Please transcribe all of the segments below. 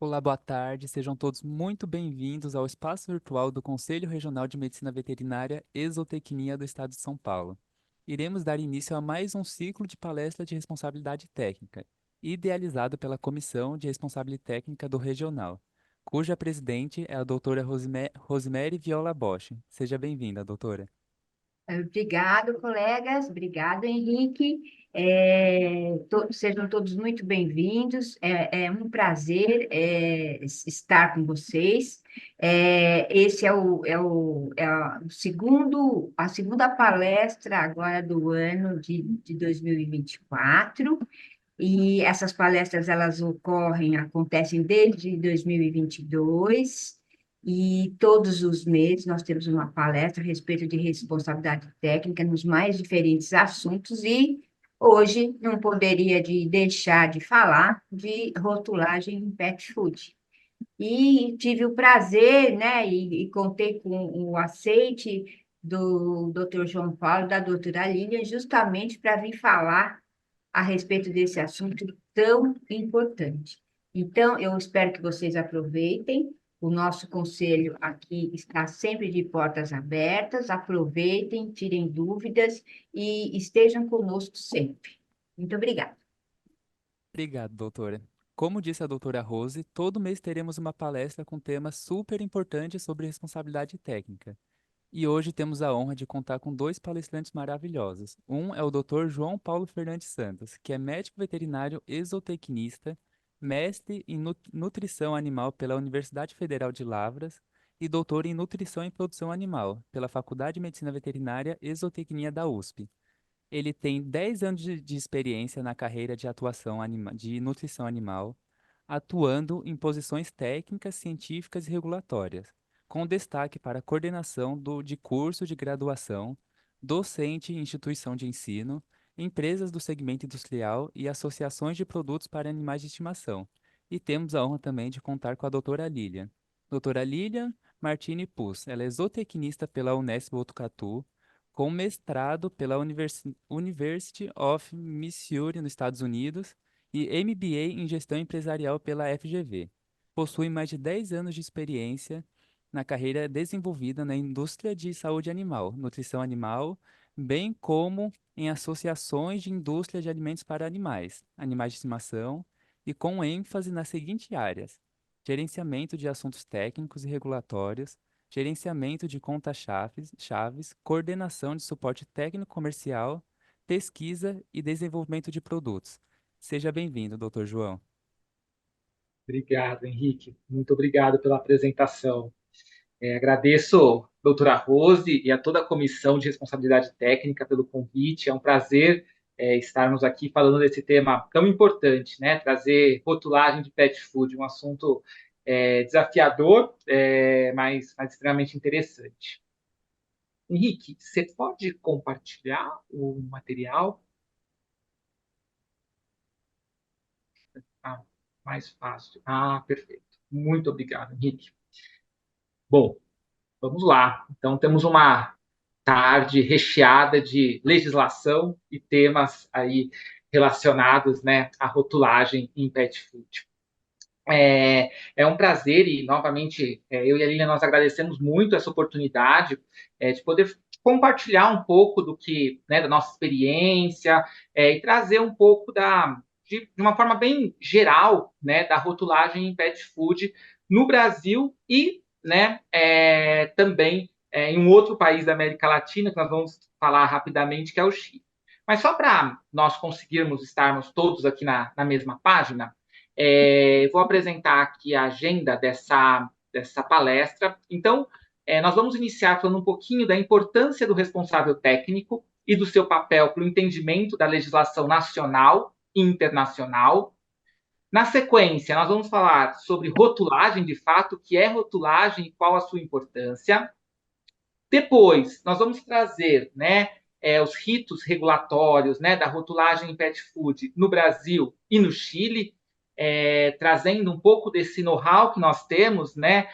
Olá, boa tarde. Sejam todos muito bem-vindos ao espaço virtual do Conselho Regional de Medicina Veterinária e Zootecnia do Estado de São Paulo. Iremos dar início a mais um ciclo de palestra de responsabilidade técnica, idealizado pela Comissão de Responsabilidade Técnica do Regional, cuja presidente é a doutora Rosemary Viola Bosch. Seja bem-vinda, doutora. Obrigado, colegas. Obrigado, Henrique. Sejam todos muito bem-vindos. É um prazer estar com vocês. Esse a segunda palestra agora do ano de 2024. E essas palestras elas acontecem desde 2022 e todos os meses nós temos uma palestra a respeito de responsabilidade técnica nos mais diferentes assuntos e hoje não poderia deixar de falar de rotulagem em pet food. E tive o prazer, né, e contei com o aceite do Dr. João Paulo e da doutora Lilian justamente para vir falar a respeito desse assunto tão importante. Então, eu espero que vocês aproveitem. O nosso conselho aqui está sempre de portas abertas. Aproveitem, tirem dúvidas e estejam conosco sempre. Muito obrigada. Obrigado, doutora. Como disse a doutora Rose, todo mês teremos uma palestra com temas super importantes sobre responsabilidade técnica. E hoje temos a honra de contar com dois palestrantes maravilhosos. Um é o Dr. João Paulo Fernandes Santos, que é médico veterinário e zootecnista, mestre em nutrição animal pela Universidade Federal de Lavras e doutor em nutrição e produção animal pela Faculdade de Medicina Veterinária e Zootecnia da USP. Ele tem 10 anos de experiência na carreira de atuação de nutrição animal, atuando em posições técnicas, científicas e regulatórias, com destaque para a coordenação de curso de graduação, docente em instituição de ensino, empresas do segmento industrial e associações de produtos para animais de estimação. E temos a honra também de contar com a doutora Lilian. Doutora Lilian Martini Pus, ela é zootecnista pela Unesp Botucatu, com mestrado pela University of Missouri, nos Estados Unidos, e MBA em Gestão Empresarial pela FGV. Possui mais de 10 anos de experiência na carreira desenvolvida na indústria de saúde animal, nutrição animal, bem como em associações de indústria de alimentos para animais, animais de estimação, e com ênfase nas seguintes áreas: gerenciamento de assuntos técnicos e regulatórios, gerenciamento de contas-chaves, coordenação de suporte técnico comercial, pesquisa e desenvolvimento de produtos. Seja bem-vindo, Dr. João. Obrigado, Henrique. Muito obrigado pela apresentação. Agradeço a doutora Rose e a toda a Comissão de Responsabilidade Técnica pelo convite. É um prazer estarmos aqui falando desse tema tão importante, né? Trazer rotulagem de pet food, um assunto desafiador, mas extremamente interessante. Henrique, você pode compartilhar o material? Ah, mais fácil. Ah, perfeito. Muito obrigado, Henrique. Bom, vamos lá. Então, temos uma tarde recheada de legislação e temas aí relacionados, né, à rotulagem em pet food. É um prazer e, novamente, eu e a Lilian, nós agradecemos muito essa oportunidade de poder compartilhar um pouco do que, né, da nossa experiência e trazer um pouco de uma forma bem geral, né, da rotulagem em pet food no Brasil e, né, também em um outro país da América Latina, que nós vamos falar rapidamente, que é o Chile. Mas só para nós conseguirmos estarmos todos aqui na mesma página, vou apresentar aqui a agenda dessa palestra. Então, nós vamos iniciar falando um pouquinho da importância do responsável técnico e do seu papel para o entendimento da legislação nacional e internacional. Na sequência, nós vamos falar sobre rotulagem, de fato, o que é rotulagem e qual a sua importância. Depois, nós vamos trazer, né, os ritos regulatórios, né, da rotulagem em pet food no Brasil e no Chile, trazendo um pouco desse know-how que nós temos, né,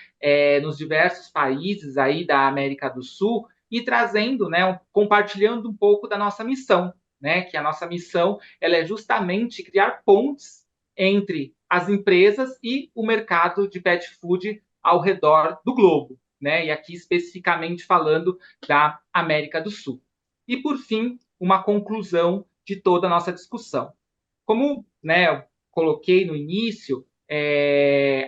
nos diversos países aí da América do Sul e trazendo, né, compartilhando um pouco da nossa missão, né, que a nossa missão ela é justamente criar pontes entre as empresas e o mercado de pet food ao redor do globo, né? E aqui especificamente falando da América do Sul. E, por fim, uma conclusão de toda a nossa discussão. Como, né, eu coloquei no início,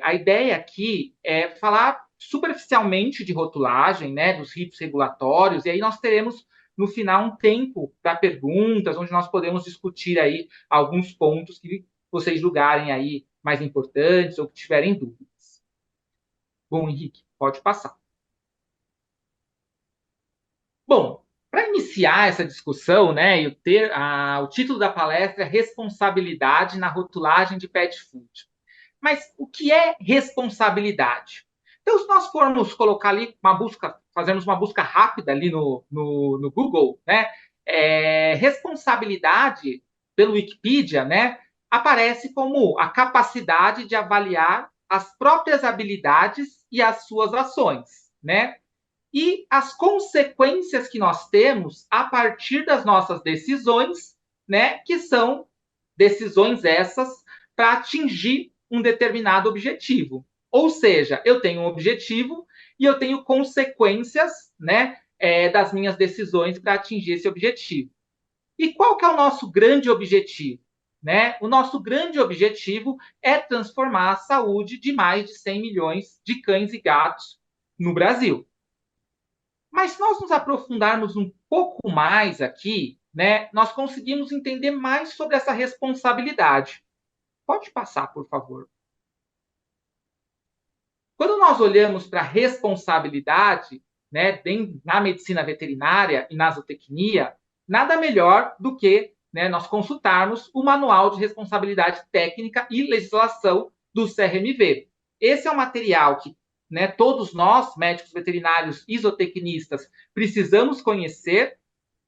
a ideia aqui é falar superficialmente de rotulagem, né, dos ritos regulatórios, e aí nós teremos no final um tempo para perguntas, onde nós podemos discutir aí alguns pontos que vocês julgarem aí mais importantes ou que tiverem dúvidas. Bom, Henrique, pode passar. Bom, para iniciar essa discussão, né, o título da palestra é Responsabilidade na rotulagem de pet food. Mas o que é responsabilidade? Então, se nós formos colocar ali fazermos uma busca rápida ali no Google, né, responsabilidade, pelo Wikipedia, né, aparece como a capacidade de avaliar as próprias habilidades e as suas ações, né? E as consequências que nós temos a partir das nossas decisões, né, que são decisões essas para atingir um determinado objetivo. Ou seja, eu tenho um objetivo e eu tenho consequências, né, das minhas decisões para atingir esse objetivo. E qual que é o nosso grande objetivo? Né? O nosso grande objetivo é transformar a saúde de mais de 100 milhões de cães e gatos no Brasil. Mas se nós nos aprofundarmos um pouco mais aqui, né, nós conseguimos entender mais sobre essa responsabilidade. Pode passar, por favor. Quando nós olhamos para a responsabilidade, né, na medicina veterinária e na zootecnia, nada melhor do que, né, nós consultarmos o Manual de Responsabilidade Técnica e Legislação do CRMV. Esse é um material que, né, todos nós, médicos veterinários e zootecnistas, precisamos conhecer,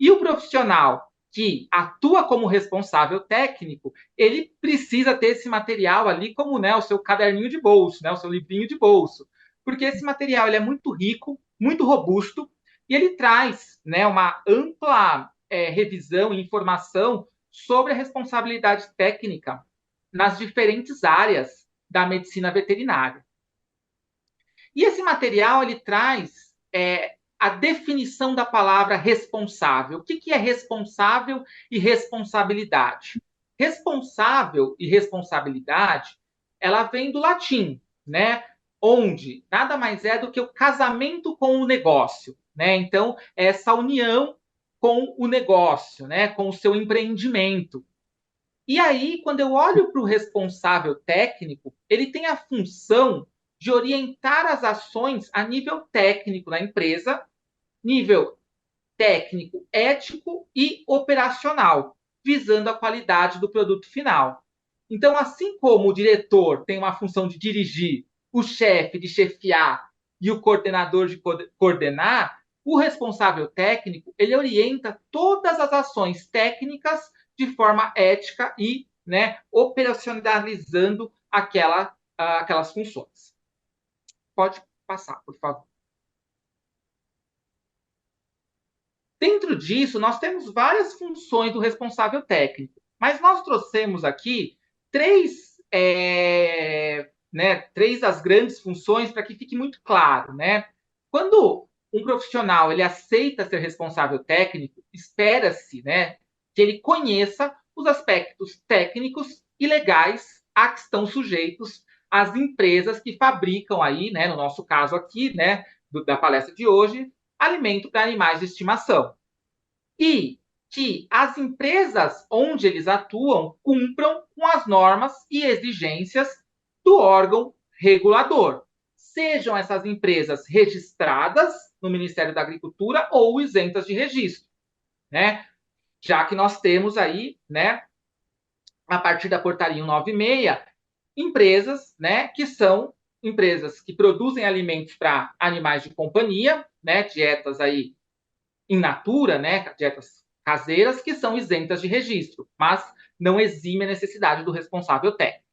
e o profissional que atua como responsável técnico, ele precisa ter esse material ali como, né, o seu caderninho de bolso, né, o seu livrinho de bolso, porque esse material ele é muito rico, muito robusto, e ele traz, né, uma ampla revisão e informação sobre a responsabilidade técnica nas diferentes áreas da medicina veterinária. E esse material ele traz a definição da palavra responsável. O que é responsável e responsabilidade? Responsável e responsabilidade, ela vem do latim, né? Onde nada mais é do que o casamento com o negócio, né? Então, essa união com o negócio, né? Com o seu empreendimento. E aí, quando eu olho para o responsável técnico, ele tem a função de orientar as ações a nível técnico na empresa, nível técnico, ético e operacional, visando a qualidade do produto final. Então, assim como o diretor tem uma função de dirigir, o chefe de chefiar e o coordenador de coordenar, o responsável técnico, ele orienta todas as ações técnicas de forma ética e, né, operacionalizando aquelas funções. Pode passar, por favor. Dentro disso, nós temos várias funções do responsável técnico, mas nós trouxemos aqui três das grandes funções para que fique muito claro, né? Quando um profissional ele aceita ser responsável técnico, espera-se, né, que ele conheça os aspectos técnicos e legais a que estão sujeitos as empresas que fabricam aí, né, no nosso caso aqui, né, da palestra de hoje, alimento para animais de estimação. E que as empresas onde eles atuam cumpram com as normas e exigências do órgão regulador. Sejam essas empresas registradas no Ministério da Agricultura ou isentas de registro, né? Já que nós temos aí, né, a partir da portaria 196, empresas, né, que são empresas que produzem alimentos para animais de companhia, né, dietas aí in natura, né, dietas caseiras, que são isentas de registro, mas não exime a necessidade do responsável técnico.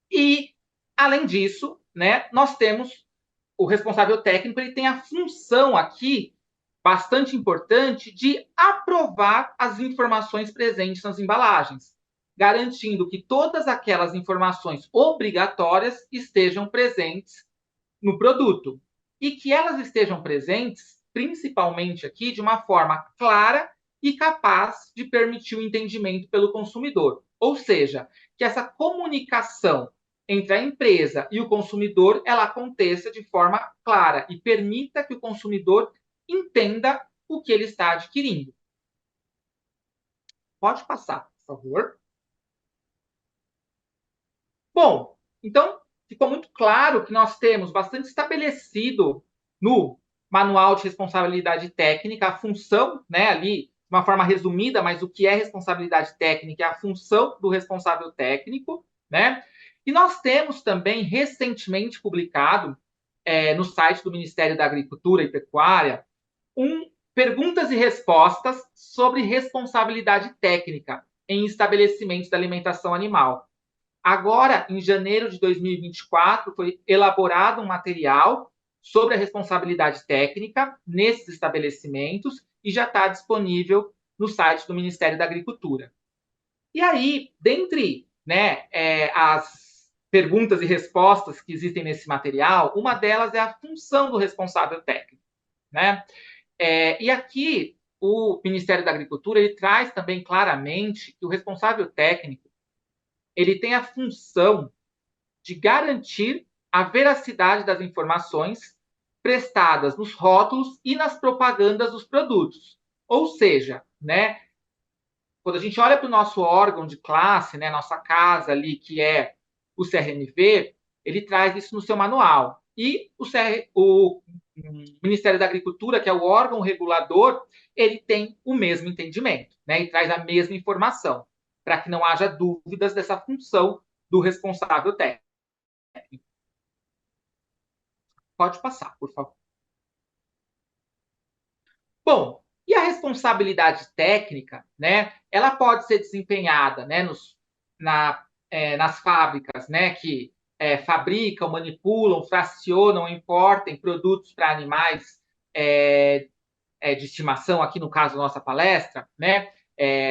E, além disso, né, nós temos o responsável técnico, ele tem a função aqui, bastante importante, de aprovar as informações presentes nas embalagens. garantindo que todas aquelas informações obrigatórias estejam presentes no produto e que elas estejam presentes, principalmente aqui, de uma forma clara e capaz de permitir o entendimento pelo consumidor. Ou seja, que essa comunicação entre a empresa e o consumidor ela aconteça de forma clara e permita que o consumidor entenda o que ele está adquirindo. Pode passar, por favor. Bom, então ficou muito claro que nós temos bastante estabelecido no manual de responsabilidade técnica a função, né, ali, de uma forma resumida, mas o que é responsabilidade técnica é a função do responsável técnico, né? E nós temos também recentemente publicado no site do Ministério da Agricultura e Pecuária perguntas e respostas sobre responsabilidade técnica em estabelecimentos de alimentação animal. Agora, em janeiro de 2024, foi elaborado um material sobre a responsabilidade técnica nesses estabelecimentos e já está disponível no site do Ministério da Agricultura. E aí, dentre as perguntas e respostas que existem nesse material, uma delas é a função do responsável técnico, né? E aqui o Ministério da Agricultura ele traz também claramente que o responsável técnico ele tem a função de garantir a veracidade das informações prestadas nos rótulos e nas propagandas dos produtos. Ou seja, né, quando a gente olha para o nosso órgão de classe, né, nossa casa ali, que é o CRMV, ele traz isso no seu manual. E o Ministério da Agricultura, que é o órgão regulador, ele tem o mesmo entendimento, né, e traz a mesma informação, para que não haja dúvidas dessa função do responsável técnico. Pode passar, por favor. Bom, e a responsabilidade técnica, né? Ela pode ser desempenhada, né, nas fábricas, né, que fabricam, manipulam, fracionam, importem produtos para animais de estimação, aqui no caso da nossa palestra, né,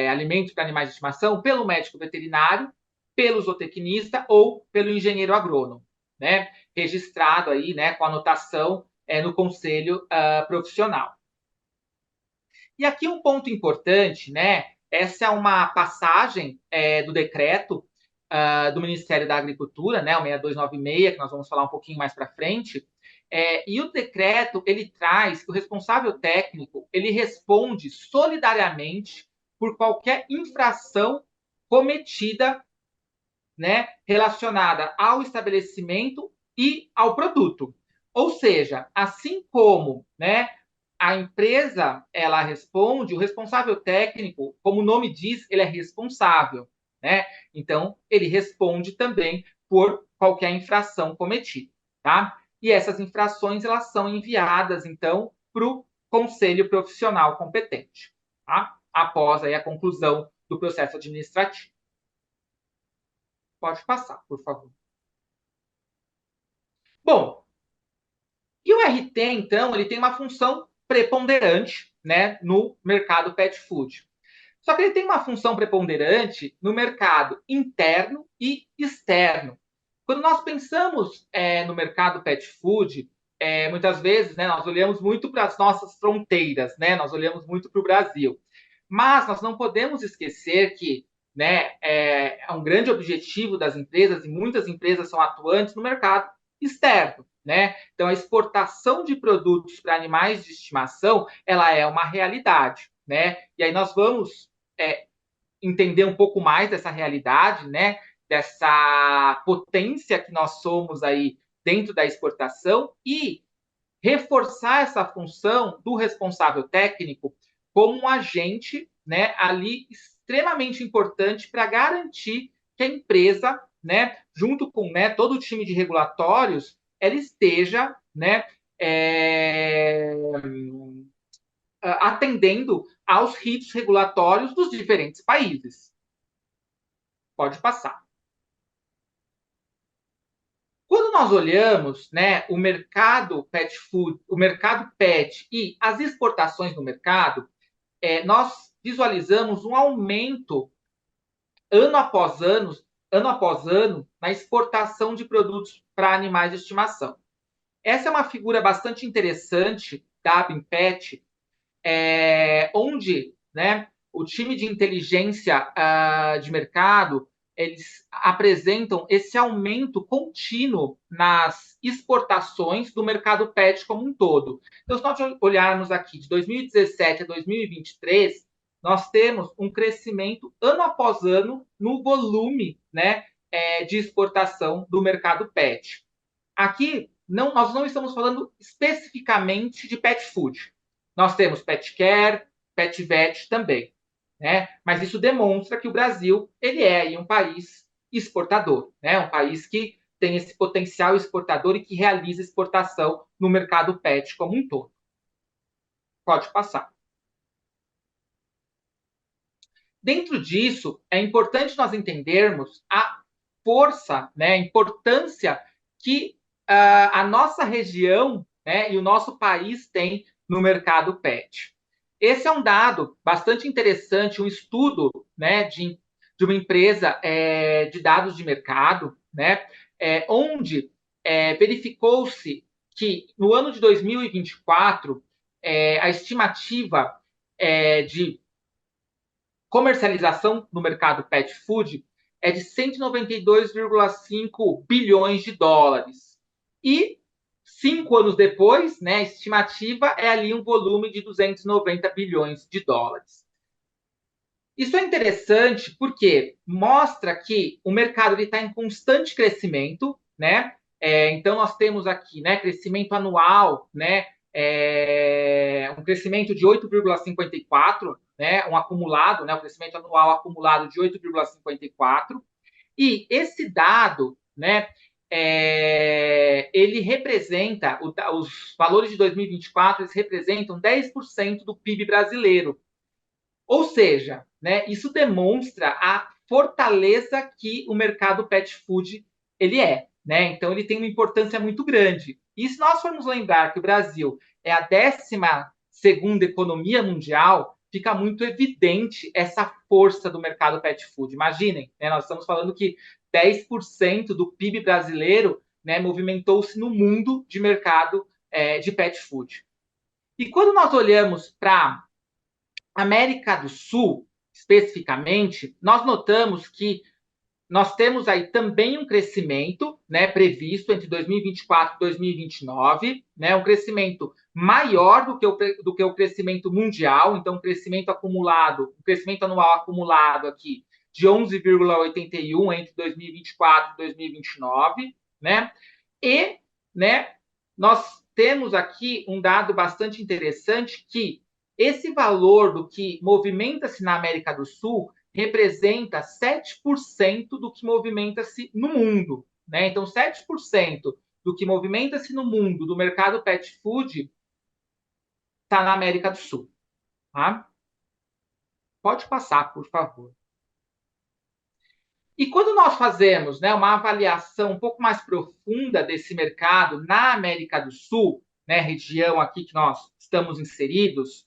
alimentos para animais de estimação, pelo médico veterinário, pelo zootecnista ou pelo engenheiro agrônomo, né, registrado aí, né, com anotação no conselho profissional. E aqui um ponto importante, né? Essa é uma passagem do decreto do Ministério da Agricultura, né, o 6296, que nós vamos falar um pouquinho mais para frente. E o decreto ele traz que o responsável técnico ele responde solidariamente por qualquer infração cometida, né, relacionada ao estabelecimento e ao produto. Ou seja, assim como, né, a empresa ela responde, o responsável técnico, como o nome diz, ele é responsável, né? Então, ele responde também por qualquer infração cometida, tá? E essas infrações elas são enviadas então para o conselho profissional competente, tá? Após aí a conclusão do processo administrativo. Pode passar, por favor. Bom, e o RT, então, ele tem uma função preponderante, né, no mercado pet food. Só que ele tem uma função preponderante no mercado interno e externo. Quando nós pensamos no mercado pet food, muitas vezes, né, nós olhamos muito para as nossas fronteiras, né, nós olhamos muito para o Brasil. Mas nós não podemos esquecer que, né, é um grande objetivo das empresas, e muitas empresas são atuantes no mercado externo, né? Então, a exportação de produtos para animais de estimação, ela é uma realidade, né? E aí nós vamos entender um pouco mais dessa realidade, né? Dessa potência que nós somos aí dentro da exportação e reforçar essa função do responsável técnico como um agente, né, ali extremamente importante para garantir que a empresa, né, junto com, né, todo o time de regulatórios, ela esteja, né, atendendo aos ritos regulatórios dos diferentes países. Pode passar. Quando nós olhamos, né, o mercado pet food, o mercado pet e as exportações no mercado, nós visualizamos um aumento ano após ano, na exportação de produtos para animais de estimação. Essa é uma figura bastante interessante da Abimpet, onde, né, o time de inteligência de mercado, eles apresentam esse aumento contínuo nas exportações do mercado pet como um todo. Então, se nós olharmos aqui de 2017 a 2023, nós temos um crescimento ano após ano no volume, né, de exportação do mercado pet. Aqui, nós não estamos falando especificamente de pet food. Nós temos pet care, pet vet também, né? Mas isso demonstra que o Brasil ele é aí um país exportador, né? Um país que tem esse potencial exportador e que realiza exportação no mercado pet como um todo. Pode passar. Dentro disso, é importante nós entendermos a força, né, a importância que a nossa região, né, e o nosso país tem no mercado pet. Esse é um dado bastante interessante, um estudo, né, de uma empresa de dados de mercado, né, onde verificou-se que no ano de 2024 a estimativa de comercialização no mercado pet food é de 192,5 bilhões de dólares. E 5 anos depois, né, a estimativa é ali um volume de 290 bilhões de dólares. Isso é interessante porque mostra que o mercado está em constante crescimento, né? Então, nós temos aqui, né, crescimento anual, né, um crescimento de 8,54, né, um acumulado, né, um crescimento anual acumulado de 8,54. E esse dado, né, ele representa, os valores de 2024, eles representam 10% do PIB brasileiro. Ou seja, né, isso demonstra a fortaleza que o mercado pet food ele é. Né? Então, ele tem uma importância muito grande. E se nós formos lembrar que o Brasil é a 12ª economia mundial, fica muito evidente essa força do mercado pet food. Imaginem, né, nós estamos falando que 10% do PIB brasileiro, né, movimentou-se no mundo de mercado de pet food. E quando nós olhamos para América do Sul, especificamente, nós notamos que nós temos aí também um crescimento, né, previsto entre 2024 e 2029, né, um crescimento maior do que o crescimento mundial, então um crescimento acumulado, um crescimento anual acumulado aqui de 11,81 entre 2024 e 2029, né? E, né, nós temos aqui um dado bastante interessante que esse valor do que movimenta-se na América do Sul representa 7% do que movimenta-se no mundo. Né? Então, 7% do que movimenta-se no mundo do mercado pet food está na América do Sul. Tá? Pode passar, por favor. E quando nós fazemos, né, uma avaliação um pouco mais profunda desse mercado na América do Sul, né, região aqui que nós estamos inseridos,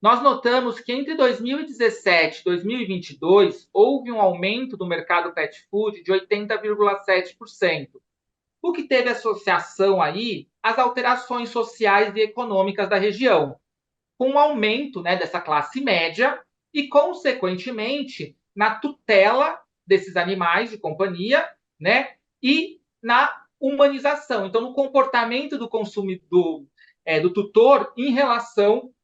nós notamos que entre 2017 e 2022 houve um aumento do mercado pet food de 80,7%, o que teve associação aí às alterações sociais e econômicas da região, com o aumento, né, dessa classe média e, consequentemente, na tutela desses animais de companhia, né, e na humanização, então no comportamento do consumidor, do tutor em relação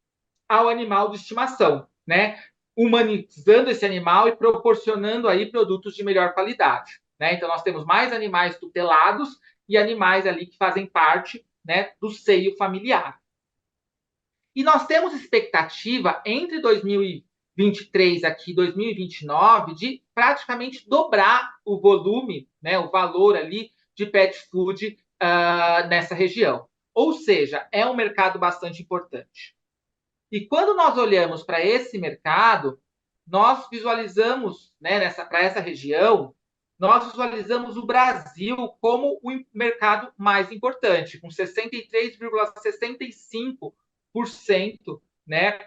ao animal de estimação, né? Humanizando esse animal e proporcionando aí produtos de melhor qualidade. Né? Então, nós temos mais animais tutelados e animais ali que fazem parte, né, do seio familiar. E nós temos expectativa entre 2023 aqui e 2029 de praticamente dobrar o volume, né, o valor ali de pet food nessa região. Ou seja, é um mercado bastante importante. E quando nós olhamos para esse mercado, nós visualizamos, né, para essa região, nós visualizamos o Brasil como o mercado mais importante, com 63,65%, né,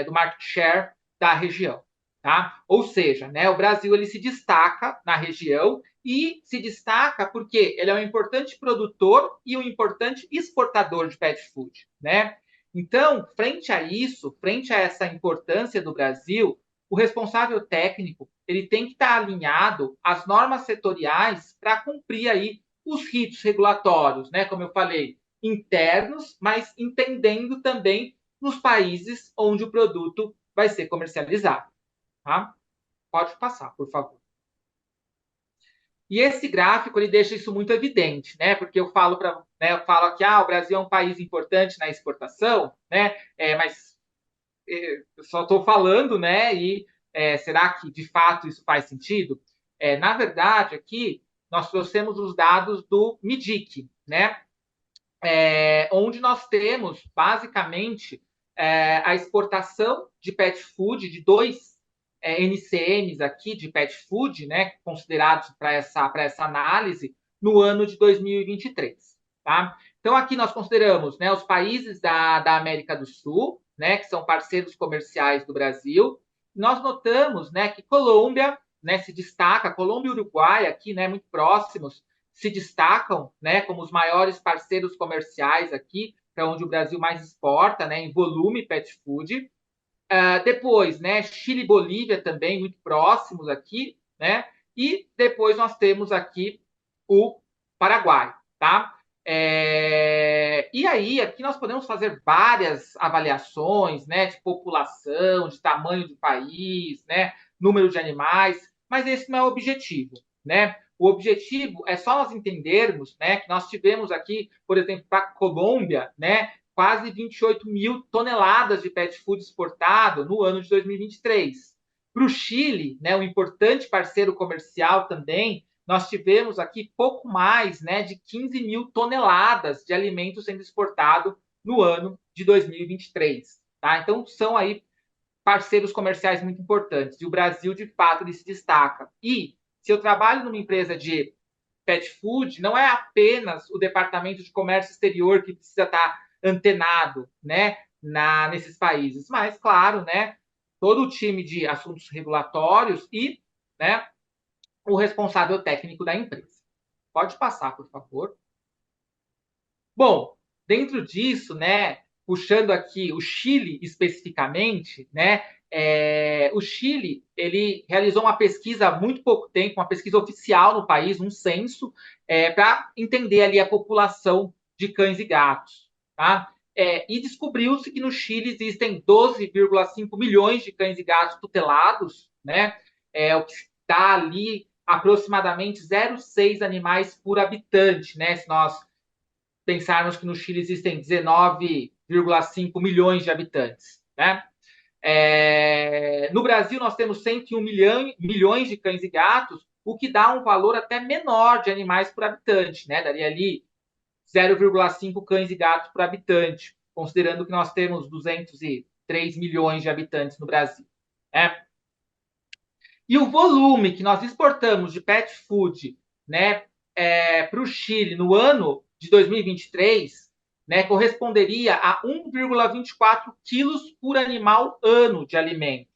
do market share da região. tá? Ou seja, né, o Brasil ele se destaca na região e se destaca porque ele é um importante produtor e um importante exportador de pet food, né? Então, frente a isso, frente a essa importância do Brasil, o responsável técnico ele tem que estar alinhado às normas setoriais para cumprir aí os ritos regulatórios, né? Como eu falei, internos, mas entendendo também nos países onde o produto vai ser comercializado. Tá? Pode passar, por favor. E esse gráfico ele deixa isso muito evidente, né? Porque eu falo aqui, o Brasil é um país importante na exportação, né? Mas eu só estou falando, né? E será que de fato isso faz sentido? Na verdade, aqui nós trouxemos os dados do MIDIC, né? Onde nós temos basicamente a exportação de pet food de dois NCMs aqui de pet food, né, considerados para essa análise no ano de 2023. Tá? Então, aqui nós consideramos, né, os países da América do Sul, né, que são parceiros comerciais do Brasil. Nós notamos, né, que Colômbia, né, se destaca, Colômbia e Uruguai aqui, né, muito próximos, se destacam, né, como os maiores parceiros comerciais aqui, para onde o Brasil mais exporta, né, em volume pet food. Depois, né, Chile e Bolívia também muito próximos aqui, né? E depois nós temos aqui o Paraguai, tá? E aí, aqui nós podemos fazer várias avaliações, né, de população, de tamanho do país, né, número de animais, mas esse não é o objetivo, né? O objetivo é só nós entendermos, né, que nós tivemos aqui, por exemplo, para a Colômbia, né, quase 28 mil toneladas de pet food exportado no ano de 2023. Para o Chile, né, um importante parceiro comercial também, nós tivemos aqui pouco mais, né, de 15 mil toneladas de alimentos sendo exportado no ano de 2023. Tá? Então, são aí parceiros comerciais muito importantes. E o Brasil, de fato, ele se destaca. E se eu trabalho numa empresa de pet food, não é apenas o departamento de comércio exterior que precisa estar antenado, né, nesses países, mas, claro, né, todo o time de assuntos regulatórios e, né, o responsável técnico da empresa. Pode passar, por favor. Bom, dentro disso, né, puxando aqui o Chile especificamente, né, o Chile ele realizou uma pesquisa há muito pouco tempo, uma pesquisa oficial no país, um censo, para entender ali a população de cães e gatos, tá? E descobriu-se que no Chile existem 12,5 milhões de cães e gatos tutelados, né? O que dá ali aproximadamente 0,6 animais por habitante, né? Se nós pensarmos que no Chile existem 19,5 milhões de habitantes, né? No Brasil, nós temos 101 milhões de cães e gatos, o que dá um valor até menor de animais por habitante, né? Daria ali 0,5 cães e gatos por habitante, considerando que nós temos 203 milhões de habitantes no Brasil. Né? E o volume que nós exportamos de pet food, né, para o Chile no ano de 2023, né, corresponderia a 1,24 quilos por animal ano de alimento,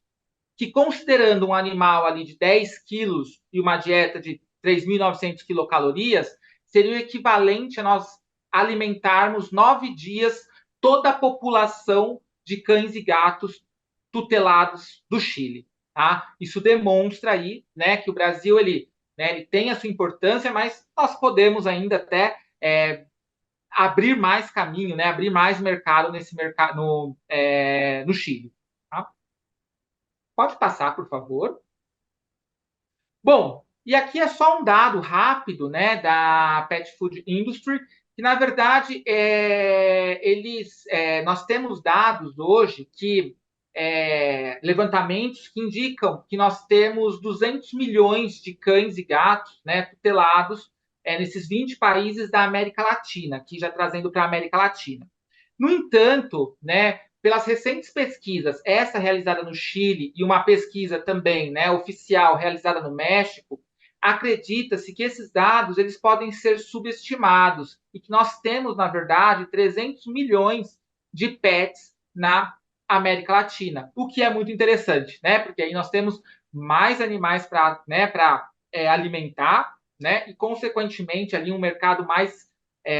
que considerando um animal ali de 10 quilos e uma dieta de 3.900 quilocalorias, seria o equivalente a nós alimentarmos 9 dias toda a população de cães e gatos tutelados do Chile. Tá? Isso demonstra aí, né, que o Brasil ele tem a sua importância, mas nós podemos ainda até abrir mais caminho, né, abrir mais mercado nesse mercado no Chile. Tá? Pode passar, por favor. Bom, e aqui é só um dado rápido, né, da Pet Food Industry, que na verdade nós temos dados hoje que levantamentos que indicam que nós temos 200 milhões de cães e gatos, né, tutelados nesses 20 países da América Latina, aqui já trazendo para a América Latina. No entanto, né, pelas recentes pesquisas, essa realizada no Chile e uma pesquisa também, né, oficial realizada no México, acredita-se que esses dados eles podem ser subestimados e que nós temos, na verdade, 300 milhões de pets na América Latina, o que é muito interessante, né? Porque aí nós temos mais animais para, né, alimentar, né? E, consequentemente, ali um mercado mais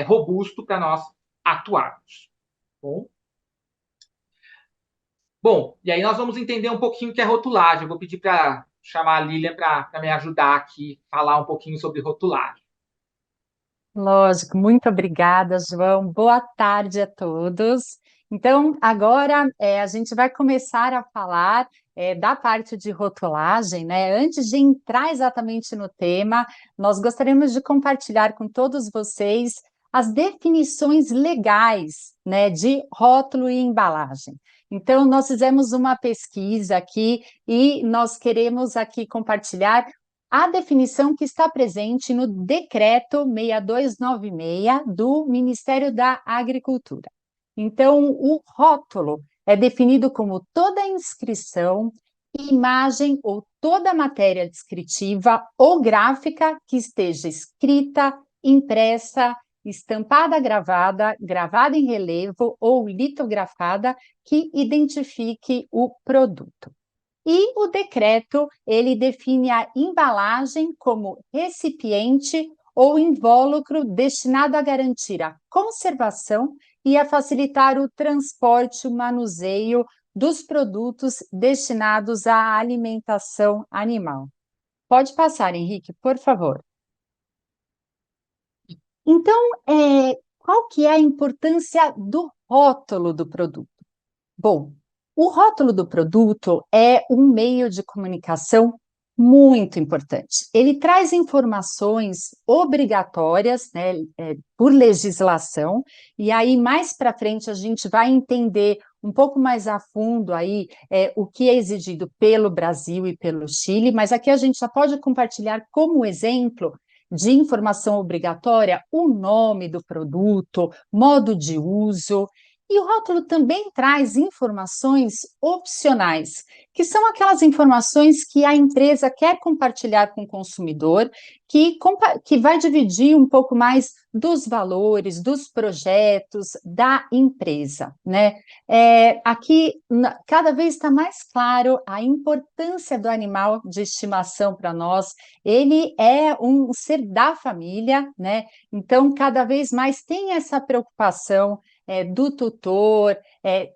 robusto para nós atuarmos. Bom, e aí nós vamos entender um pouquinho o que é rotulagem. Eu vou pedir para chamar a Lilian para me ajudar aqui, falar um pouquinho sobre rotulagem. Lógico, muito obrigada, João. Boa tarde a todos. Então, agora a gente vai começar a falar da parte de rotulagem, né? Antes de entrar exatamente no tema, nós gostaríamos de compartilhar com todos vocês as definições legais, né, de rótulo e embalagem. Então, nós fizemos uma pesquisa aqui e nós queremos aqui compartilhar a definição que está presente no Decreto 6296 do Ministério da Agricultura. Então, o rótulo é definido como toda inscrição, imagem ou toda matéria descritiva ou gráfica que esteja escrita, impressa, estampada, gravada em relevo ou litografada que identifique o produto. E o decreto, ele define a embalagem como recipiente ou invólucro destinado a garantir a conservação e a facilitar o transporte, o manuseio dos produtos destinados à alimentação animal. Pode passar, Henrique, por favor. Então, qual que é a importância do rótulo do produto? Bom, o rótulo do produto é um meio de comunicação muito importante. Ele traz informações obrigatórias, né, por legislação, e aí mais para frente a gente vai entender um pouco mais a fundo aí o que é exigido pelo Brasil e pelo Chile, mas aqui a gente já pode compartilhar como exemplo de informação obrigatória o nome do produto, modo de uso. E o rótulo também traz informações opcionais, que são aquelas informações que a empresa quer compartilhar com o consumidor, que vai dividir um pouco mais dos valores, dos projetos da empresa, né? Aqui, cada vez está mais claro a importância do animal de estimação para nós. Ele é um ser da família, né? Então, cada vez mais tem essa preocupação do tutor,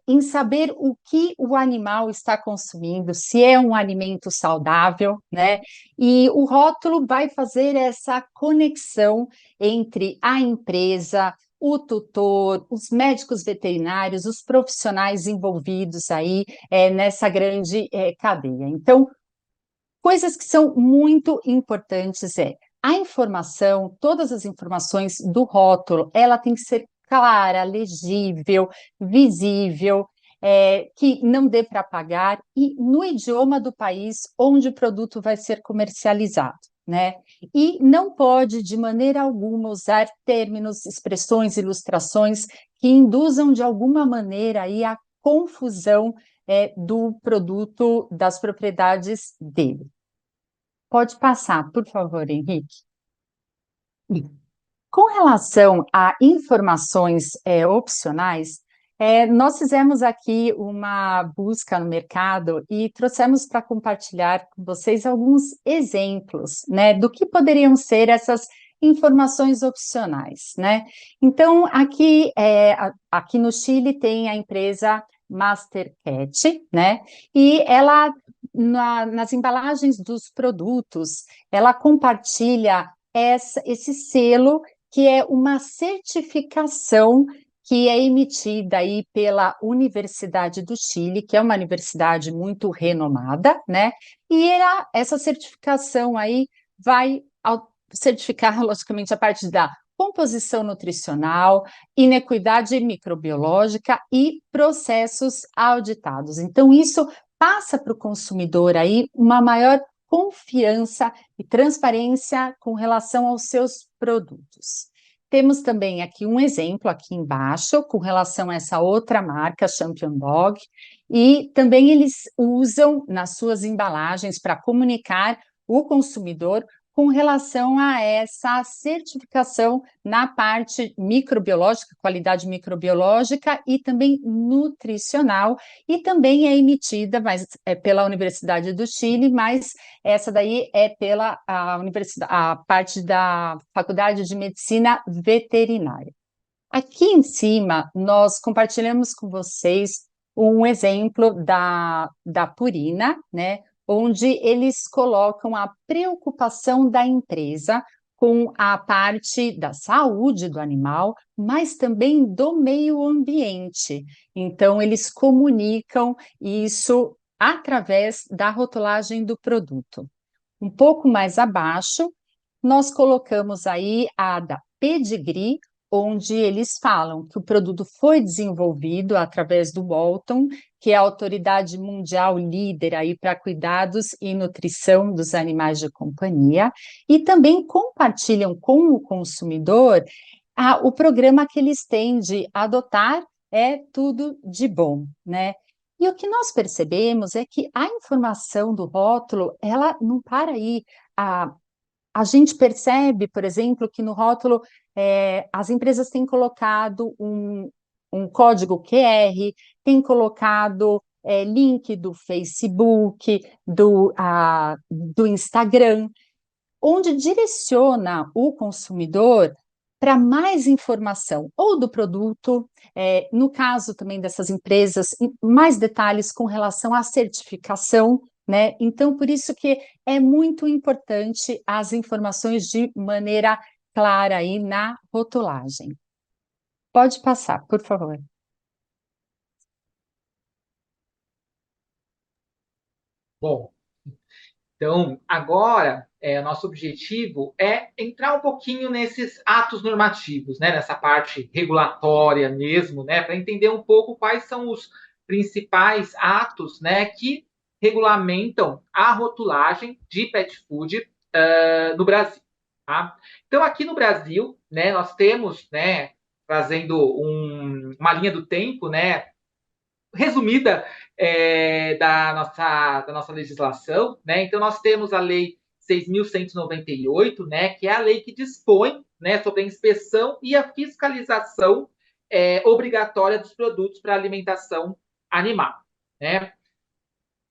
em saber o que o animal está consumindo, se é um alimento saudável, né? E o rótulo vai fazer essa conexão entre a empresa, o tutor, os médicos veterinários, os profissionais envolvidos aí nessa grande cadeia. Então, coisas que são muito importantes a informação, todas as informações do rótulo, ela tem que ser clara, legível, visível, que não dê para pagar e no idioma do país onde o produto vai ser comercializado, né? E não pode, de maneira alguma, usar termos, expressões, ilustrações que induzam de alguma maneira aí a confusão do produto, das propriedades dele. Pode passar, por favor, Henrique. Com relação a informações opcionais, nós fizemos aqui uma busca no mercado e trouxemos para compartilhar com vocês alguns exemplos, né, do que poderiam ser essas informações opcionais, né? Então, aqui no Chile tem a empresa Mastercat, né? E ela, nas embalagens dos produtos, ela compartilha esse selo que é uma certificação que é emitida aí pela Universidade do Chile, que é uma universidade muito renomada, né? E essa certificação aí vai certificar, logicamente, a parte da composição nutricional, inequidade microbiológica e processos auditados. Então, isso passa para o consumidor aí uma maior confiança e transparência com relação aos seus produtos. Temos também aqui um exemplo aqui embaixo com relação a essa outra marca, Champion Dog, e também eles usam nas suas embalagens para comunicar o consumidor com relação a essa certificação na parte microbiológica, qualidade microbiológica e também nutricional, e também é emitida, mas é pela Universidade do Chile, mas essa daí é pela universidade, a parte da Faculdade de Medicina Veterinária. Aqui em cima, nós compartilhamos com vocês um exemplo da Purina, né, onde eles colocam a preocupação da empresa com a parte da saúde do animal, mas também do meio ambiente. Então, eles comunicam isso através da rotulagem do produto. Um pouco mais abaixo, nós colocamos aí a da Pedigree, onde eles falam que o produto foi desenvolvido através do Walton, que é a autoridade mundial líder aí para cuidados e nutrição dos animais de companhia, e também compartilham com o consumidor o programa que eles têm de adotar é tudo de bom, né? E o que nós percebemos é que a informação do rótulo, ela não para aí. A gente percebe, por exemplo, que no rótulo as empresas têm colocado um código QR, têm colocado link do Facebook, do Instagram, onde direciona o consumidor para mais informação, ou do produto, no caso também dessas empresas, mais detalhes com relação à certificação, né? Então, por isso que é muito importante as informações de maneira clara aí na rotulagem. Pode passar, por favor. Bom, então, agora, nosso objetivo é entrar um pouquinho nesses atos normativos, né, nessa parte regulatória mesmo, né, para entender um pouco quais são os principais atos, né, que regulamentam a rotulagem de pet food no Brasil. Tá? Então, aqui no Brasil, né, nós temos, né, trazendo uma linha do tempo, né, resumida da nossa legislação, né? Então, nós temos a Lei 6.198, né, que é a lei que dispõe, né, sobre a inspeção e a fiscalização obrigatória dos produtos para alimentação animal, né?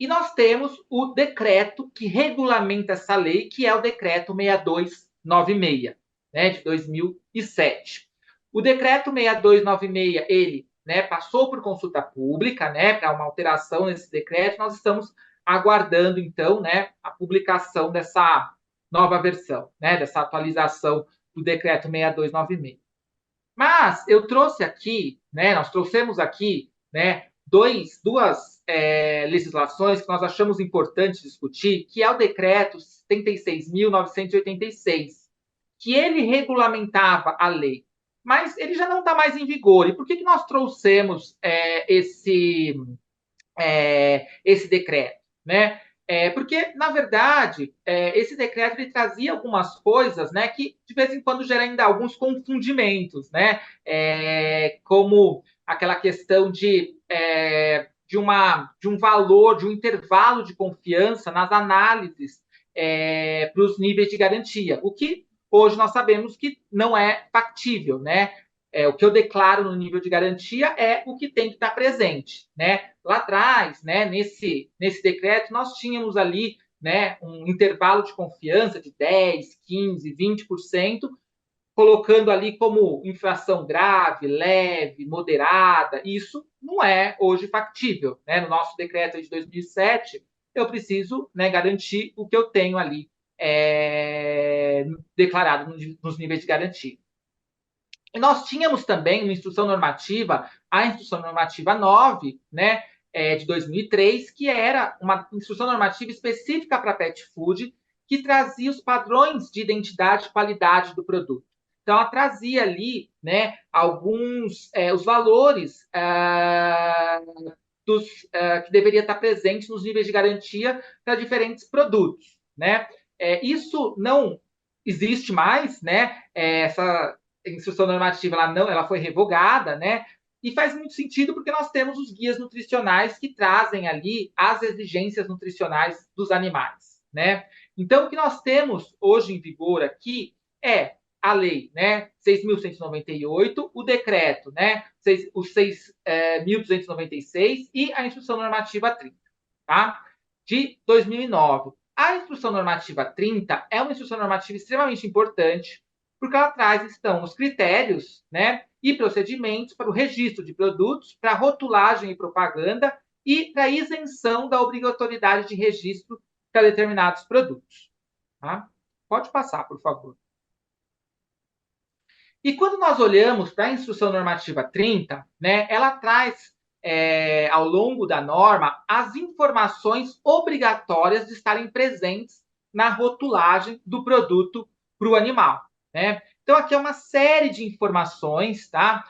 E nós temos o decreto que regulamenta essa lei, que é o decreto 6296, né, de 2007. O decreto 6296, ele, né, passou por consulta pública, né, para uma alteração nesse decreto. Nós estamos aguardando, então, né, a publicação dessa nova versão, né, dessa atualização do decreto 6296. Mas eu trouxe aqui, né, nós trouxemos aqui, né, duas legislações que nós achamos importante discutir, que é o decreto 76.986, que ele regulamentava a lei, mas ele já não está mais em vigor. E por que nós trouxemos esse decreto, né? Porque, na verdade, esse decreto ele trazia algumas coisas, né, que de vez em quando gera ainda alguns confundimentos, né? Como aquela questão de um valor, de um intervalo de confiança nas análises para os níveis de garantia, o que hoje nós sabemos que não é factível, né? O que eu declaro no nível de garantia é o que tem que estar presente, né? Lá atrás, né, nesse decreto, nós tínhamos ali, né, um intervalo de confiança de 10, 15, 20%, colocando ali como infração grave, leve, moderada. Isso não é hoje factível, né? No nosso decreto de 2007, eu preciso, né, garantir o que eu tenho ali declarado nos níveis de garantia. E nós tínhamos também uma instrução normativa, a instrução normativa 9, né, de 2003, que era uma instrução normativa específica para pet food, que trazia os padrões de identidade e qualidade do produto. Então, ela trazia ali, né, os valores que deveria estar presentes nos níveis de garantia para diferentes produtos, né? Isso não existe mais, né? Essa instrução normativa ela foi revogada, né? E faz muito sentido porque nós temos os guias nutricionais que trazem ali as exigências nutricionais dos animais, né? Então, o que nós temos hoje em vigor aqui é a lei, né, 6.198, o decreto, né, o 6.296 e a instrução normativa 30, tá? De 2009. A instrução normativa 30 é uma instrução normativa extremamente importante, porque ela traz, então, os critérios, né, e procedimentos para o registro de produtos, para rotulagem e propaganda e para isenção da obrigatoriedade de registro para determinados produtos. Tá? Pode passar, por favor. E quando nós olhamos para a Instrução Normativa 30, né, ela traz, ao longo da norma, as informações obrigatórias de estarem presentes na rotulagem do produto para o animal. Né? Então, aqui é uma série de informações, tá?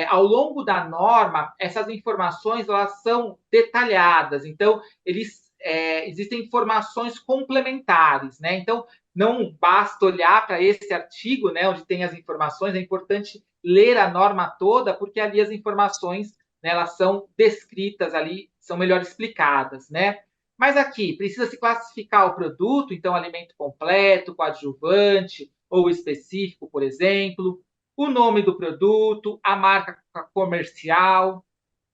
Ao longo da norma, essas informações elas são detalhadas. Então, existem informações complementares, né? Então, não basta olhar para esse artigo, né, onde tem as informações, é importante ler a norma toda, porque ali as informações, né, elas são descritas ali, são melhor explicadas, né? Mas aqui, precisa se classificar o produto, então alimento completo, coadjuvante ou específico, por exemplo, o nome do produto, a marca comercial,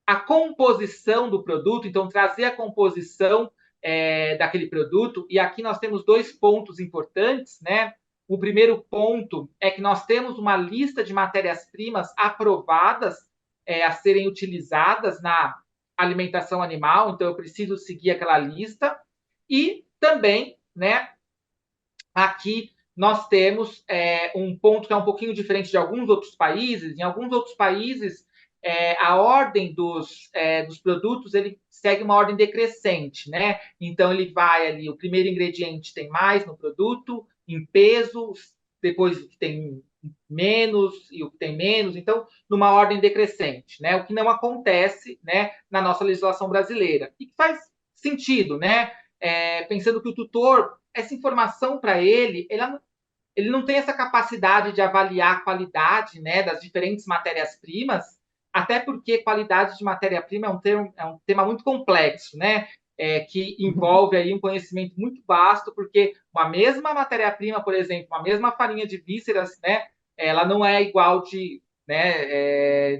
a composição do produto, então trazer a composição daquele produto. E aqui nós temos dois pontos importantes, né? O primeiro ponto é que nós temos uma lista de matérias-primas aprovadas a serem utilizadas na alimentação animal, então eu preciso seguir aquela lista. E também, né, aqui nós temos um ponto que é um pouquinho diferente de alguns outros países. Em alguns outros países, a ordem dos produtos ele segue uma ordem decrescente, né? Então ele vai ali, o primeiro ingrediente tem mais no produto, em peso, depois o que tem menos e o que tem menos, então numa ordem decrescente, né? O que não acontece, né, na nossa legislação brasileira e que faz sentido, né? Pensando que o tutor, essa informação para ele não tem essa capacidade de avaliar a qualidade, né, das diferentes matérias-primas, até porque qualidade de matéria-prima é um tema muito complexo, né? Que envolve aí um conhecimento muito vasto, porque uma mesma matéria-prima, por exemplo, uma mesma farinha de vísceras, né, ela não é igual de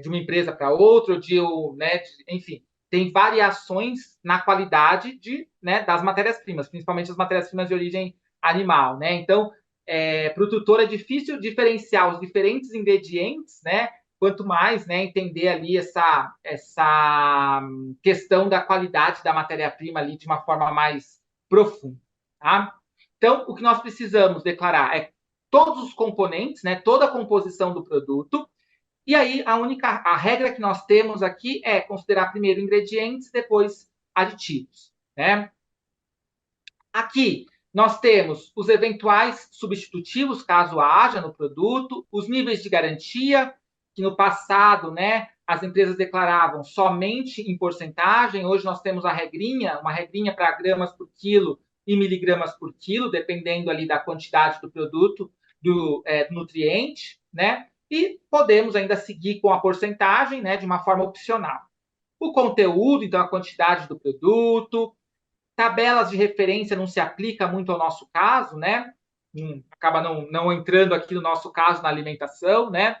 uma empresa para outra, enfim, tem variações na qualidade das matérias-primas, principalmente as matérias-primas de origem animal, né? Então, para o tutor é difícil diferenciar os diferentes ingredientes, né? Quanto mais, né, entender ali essa questão da qualidade da matéria-prima ali de uma forma mais profunda, tá? Então, o que nós precisamos declarar é todos os componentes, né, toda a composição do produto. E aí a regra que nós temos aqui é considerar primeiro ingredientes, depois aditivos, né? Aqui nós temos os eventuais substitutivos, caso haja no produto, os níveis de garantia, que no passado, né, as empresas declaravam somente em porcentagem. Hoje nós temos uma regrinha para gramas por quilo e miligramas por quilo, dependendo ali da quantidade do produto, do nutriente, né? E podemos ainda seguir com a porcentagem, né, de uma forma opcional. O conteúdo, então, a quantidade do produto. Tabelas de referência não se aplica muito ao nosso caso, né? Acaba não entrando aqui no nosso caso na alimentação, né?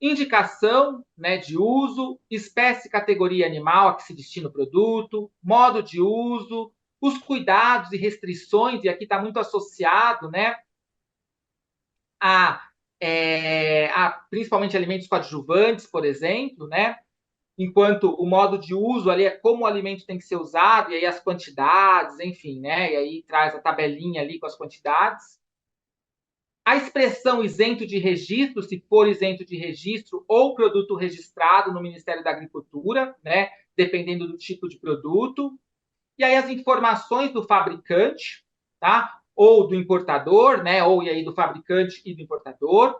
Indicação, né, de uso, espécie e categoria animal a que se destina o produto, modo de uso, os cuidados e restrições, e aqui está muito associado, né, a principalmente alimentos coadjuvantes, por exemplo, né? Enquanto o modo de uso ali é como o alimento tem que ser usado, e aí as quantidades, enfim, né? E aí traz a tabelinha ali com as quantidades. A expressão isento de registro, se for isento de registro, ou produto registrado no Ministério da Agricultura, né? Dependendo do tipo de produto. E aí as informações do fabricante, tá? Ou do importador, né? Ou e aí do fabricante e do importador.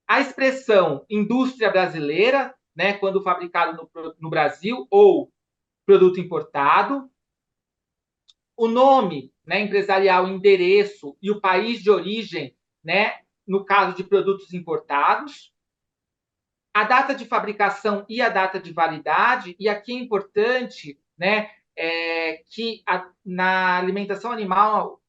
A expressão indústria brasileira, né, quando fabricado no Brasil, ou produto importado. O nome, né, empresarial, endereço e o país de origem, né, no caso de produtos importados. A data de fabricação e a data de validade. E aqui é importante, né, que na alimentação animal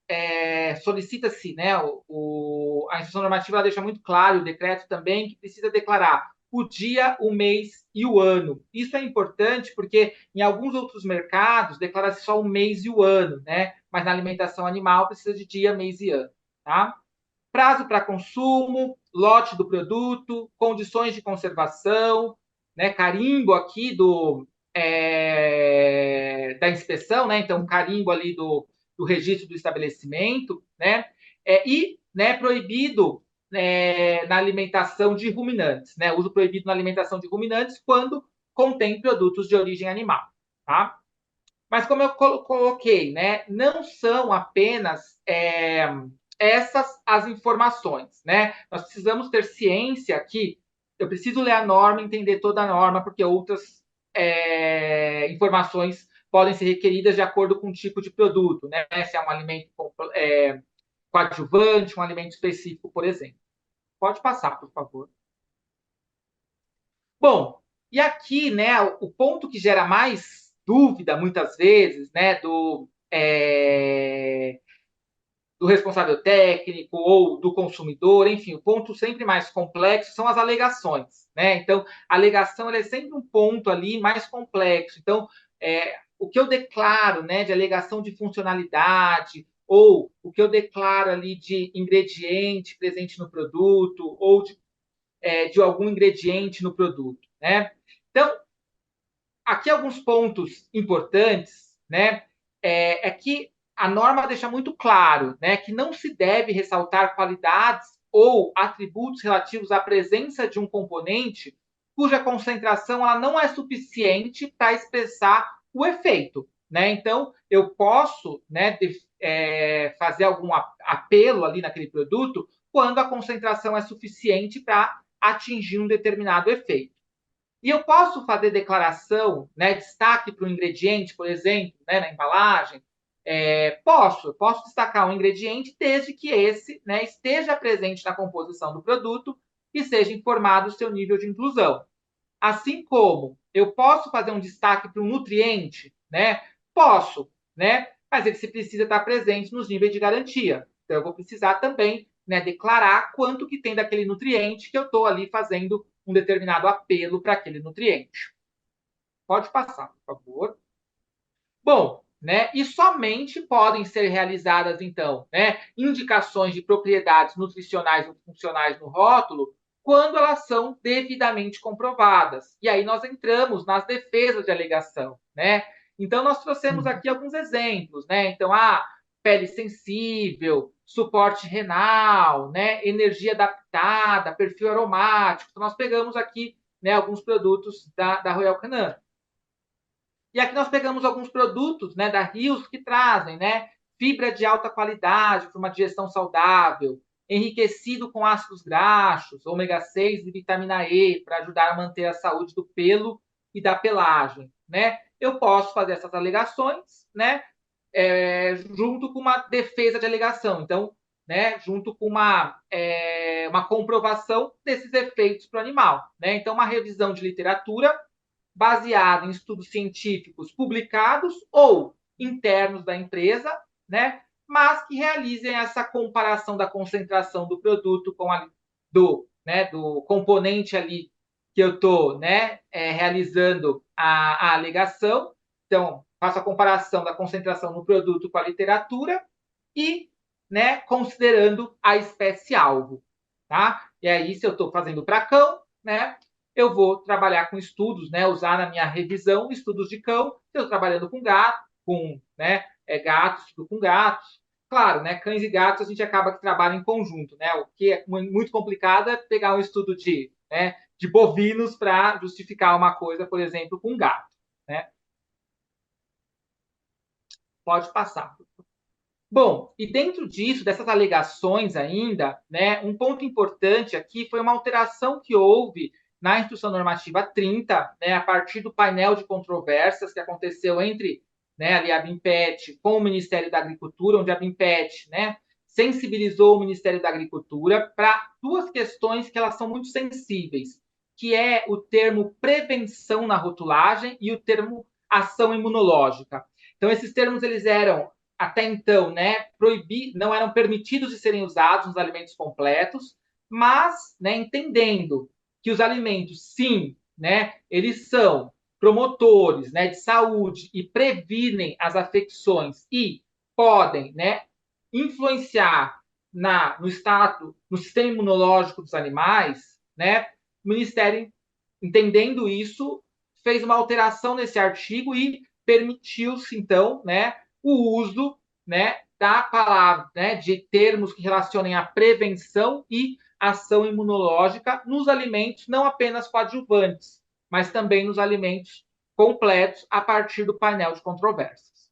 solicita-se, né, a instrução normativa ela deixa muito claro, o decreto também, que precisa declarar o dia, o mês e o ano. Isso é importante porque em alguns outros mercados declara-se só o mês e o ano, né? Mas na alimentação animal precisa de dia, mês e ano, tá? Prazo para consumo, lote do produto, condições de conservação, né? Carimbo aqui da inspeção, né? Então, carimbo ali do registro do estabelecimento, né? E, né, proibido na alimentação de ruminantes, né? Uso proibido na alimentação de ruminantes quando contém produtos de origem animal, tá? Mas como eu coloquei, né? Não são apenas essas as informações, né? Nós precisamos ter ciência que eu preciso ler a norma, entender toda a norma, porque outras informações podem ser requeridas de acordo com o tipo de produto, né? Se é um alimento coadjuvante, um alimento específico, por exemplo. Pode passar, por favor. Bom, e aqui, né, o ponto que gera mais dúvida, muitas vezes, né, do responsável técnico ou do consumidor, enfim, o ponto sempre mais complexo são as alegações, né? Então, a alegação é sempre um ponto ali mais complexo. Então, o que eu declaro, né, de alegação de funcionalidade, ou o que eu declaro ali de ingrediente presente no produto, ou de algum ingrediente no produto, né? Então, aqui alguns pontos importantes, né? Que a norma deixa muito claro, né, que não se deve ressaltar qualidades ou atributos relativos à presença de um componente cuja concentração ela não é suficiente para expressar o efeito, né? Então, eu posso, né, fazer algum apelo ali naquele produto quando a concentração é suficiente para atingir um determinado efeito. E eu posso fazer declaração, né, destaque para o ingrediente, por exemplo, né, na embalagem? Posso destacar um ingrediente desde que esse, né, esteja presente na composição do produto e seja informado o seu nível de inclusão. Assim como eu posso fazer um destaque para um nutriente, né? Posso, né? Mas ele precisa estar presente nos níveis de garantia. Então, eu vou precisar também, né, declarar quanto que tem daquele nutriente que eu estou ali fazendo um determinado apelo para aquele nutriente. Pode passar, por favor. Bom, né? E somente podem ser realizadas, então, né, indicações de propriedades nutricionais ou funcionais no rótulo quando elas são devidamente comprovadas. E aí nós entramos nas defesas de alegação, né? Então, nós trouxemos aqui alguns exemplos, né? Então, pele sensível, suporte renal, né? Energia adaptada, perfil aromático. Então, nós pegamos aqui, né, alguns produtos da Royal Canin. E aqui nós pegamos alguns produtos, né, da Rios que trazem, né, fibra de alta qualidade para uma digestão saudável, enriquecido com ácidos graxos, ômega 6 e vitamina E para ajudar a manter a saúde do pelo e da pelagem, né? Eu posso fazer essas alegações, né, junto com uma defesa de alegação. Então, né, junto com uma comprovação desses efeitos para o animal, né? Então, uma revisão de literatura baseado em estudos científicos publicados ou internos da empresa, né? Mas que realizem essa comparação da concentração do produto com do componente ali que eu estou, né, realizando a alegação. Então, faço a comparação da concentração no produto com a literatura e, né, considerando a espécie alvo, tá? E aí, se eu estou fazendo para cão, né, eu vou trabalhar com estudos, né, usar na minha revisão estudos de cão. Se eu estou trabalhando com gato, né, gatos, estudo com gatos. Claro, né, cães e gatos a gente acaba que trabalha em conjunto, né? O que é muito complicado é pegar um estudo de bovinos para justificar uma coisa, por exemplo, com gato, né? Pode passar. Bom, e dentro disso, dessas alegações ainda, né, um ponto importante aqui foi uma alteração que houve na Instrução Normativa 30, né, a partir do painel de controvérsias que aconteceu entre, né, ali a BIMPET com o Ministério da Agricultura, onde a BIMPET, né, sensibilizou o Ministério da Agricultura para duas questões que elas são muito sensíveis, que é o termo prevenção na rotulagem e o termo ação imunológica. Então, esses termos eles eram até então, né, não eram permitidos de serem usados nos alimentos completos, mas, né, entendendo que os alimentos, sim, né, eles são promotores, né, de saúde e previnem as afecções e podem, né, influenciar no sistema imunológico dos animais, né, o Ministério, entendendo isso, fez uma alteração nesse artigo e permitiu-se, então, né, o uso, né, da palavra, né, de termos que relacionem a prevenção e ação imunológica nos alimentos, não apenas coadjuvantes, mas também nos alimentos completos, a partir do painel de controvérsias.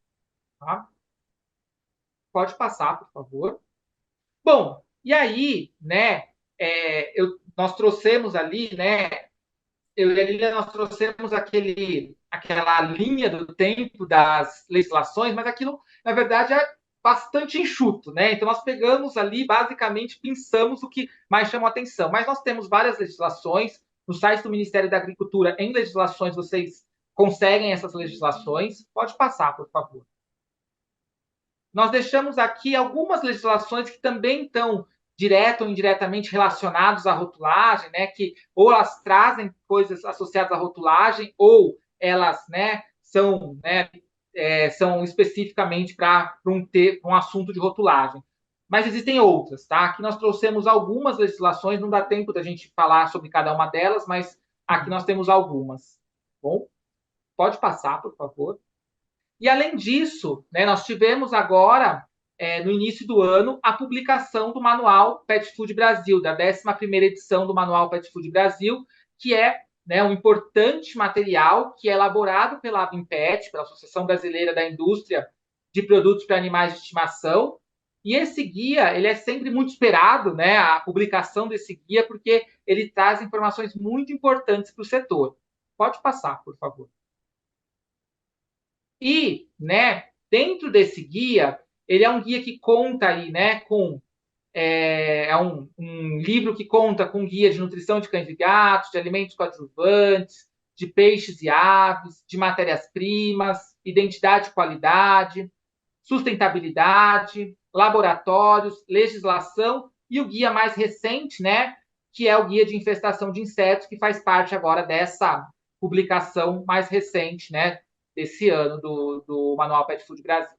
Tá? Pode passar, por favor. Bom, e aí, né, nós trouxemos ali, né, eu e a Lilian, nós trouxemos aquela linha do tempo das legislações, mas aquilo, na verdade, é bastante enxuto, né? Então, nós pegamos ali, basicamente, pensamos o que mais chamou a atenção. Mas nós temos várias legislações, no site do Ministério da Agricultura, em legislações, vocês conseguem essas legislações. Pode passar, por favor. Nós deixamos aqui algumas legislações que também estão direto ou indiretamente relacionados à rotulagem, né, que ou elas trazem coisas associadas à rotulagem, ou elas, né, são especificamente para um assunto de rotulagem. Mas existem outras, tá? Aqui nós trouxemos algumas legislações, não dá tempo da gente falar sobre cada uma delas, mas aqui nós temos algumas. Bom, pode passar, por favor. E, além disso, né, nós tivemos agora, no início do ano, a publicação do Manual Pet Food Brasil, da 11ª edição do Manual Pet Food Brasil, que é, né, um importante material que é elaborado pela ABIMPET, pela Associação Brasileira da Indústria de Produtos para Animais de Estimação. E esse guia, ele é sempre muito esperado, né, a publicação desse guia, porque ele traz informações muito importantes para o setor. Pode passar, por favor. E, né, dentro desse guia, ele é um guia que conta aí, né, com um livro que conta com guia de nutrição de cães e gatos, de alimentos coadjuvantes, de peixes e aves, de matérias-primas, identidade e qualidade, sustentabilidade, laboratórios, legislação e o guia mais recente, né, que é o guia de infestação de insetos, que faz parte agora dessa publicação mais recente, né, desse ano do Manual Pet Food Brasil.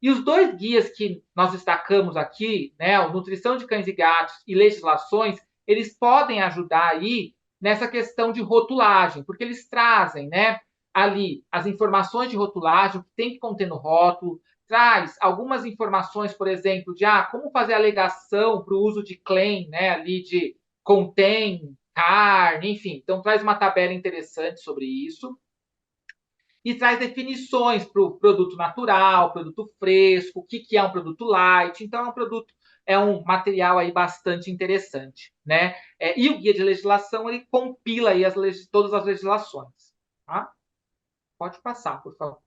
E os dois guias que nós destacamos aqui, né, o Nutrição de Cães e Gatos e Legislações, eles podem ajudar aí nessa questão de rotulagem, porque eles trazem, né, ali as informações de rotulagem, o que tem que conter no rótulo, traz algumas informações, por exemplo, de como fazer alegação para o uso de claim, né, ali de contém carne, enfim. Então, traz uma tabela interessante sobre isso. E traz definições para o produto natural, produto fresco, o que é um produto light. Então, é um material aí bastante interessante, né? E o guia de legislação, ele compila aí todas as legislações. Tá? Pode passar, por favor.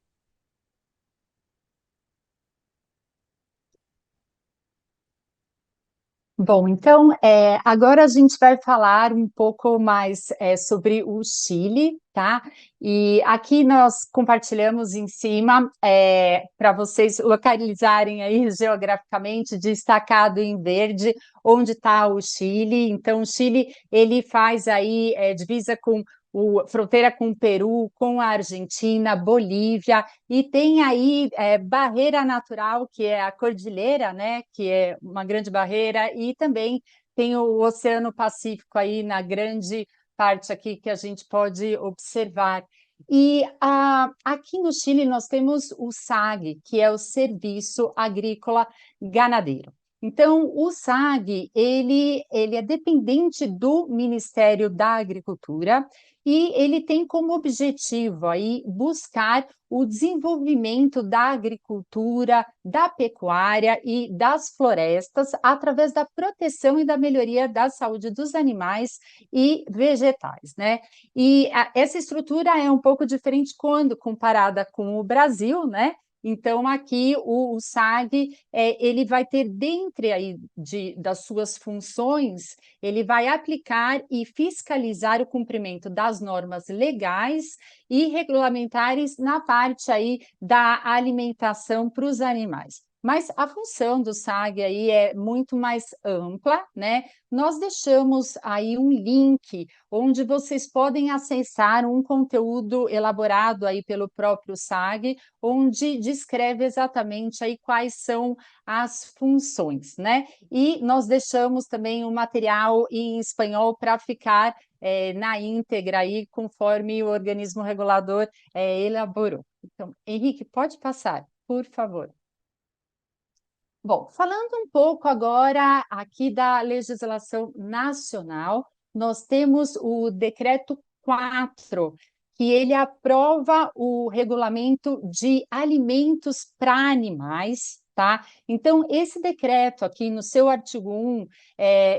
Bom, então, agora a gente vai falar um pouco mais sobre o Chile, tá? E aqui nós compartilhamos em cima para vocês localizarem aí geograficamente, destacado em verde, onde está o Chile. Então, o Chile, ele faz aí divisa com fronteira com o Peru, com a Argentina, Bolívia, e tem aí barreira natural, que é a cordilheira, né, que é uma grande barreira, e também tem o Oceano Pacífico aí na grande parte aqui que a gente pode observar. E aqui no Chile nós temos o SAG, que é o Serviço Agrícola Ganadeiro. Então, o SAG, ele é dependente do Ministério da Agricultura e ele tem como objetivo aí buscar o desenvolvimento da agricultura, da pecuária e das florestas através da proteção e da melhoria da saúde dos animais e vegetais, né? E essa estrutura é um pouco diferente quando comparada com o Brasil, né? Então, aqui o SAG, ele vai ter dentre aí das suas funções, ele vai aplicar e fiscalizar o cumprimento das normas legais e regulamentares na parte aí da alimentação para os animais. Mas a função do SAG aí é muito mais ampla, né? Nós deixamos aí um link onde vocês podem acessar um conteúdo elaborado aí pelo próprio SAG, onde descreve exatamente aí quais são as funções, né? E nós deixamos também um material em espanhol para ficar na íntegra aí, conforme o organismo regulador elaborou. Então, Henrique, pode passar, por favor. Bom, falando um pouco agora aqui da legislação nacional, nós temos o Decreto 4, que ele aprova o regulamento de alimentos para animais, tá? Então, esse decreto aqui no seu artigo 1,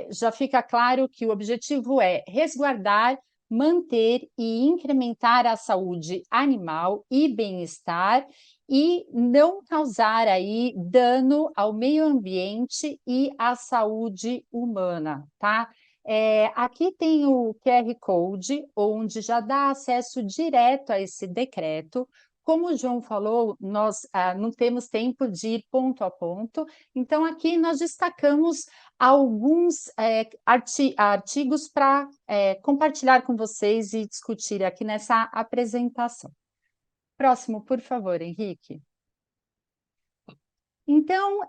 já fica claro que o objetivo é resguardar, manter e incrementar a saúde animal e bem-estar e não causar aí dano ao meio ambiente e à saúde humana, tá? Aqui tem o QR Code, onde já dá acesso direto a esse decreto. Como o João falou, nós não temos tempo de ir ponto a ponto, então aqui nós destacamos alguns artigos para compartilhar com vocês e discutir aqui nessa apresentação. Próximo, por favor, Henrique. Então,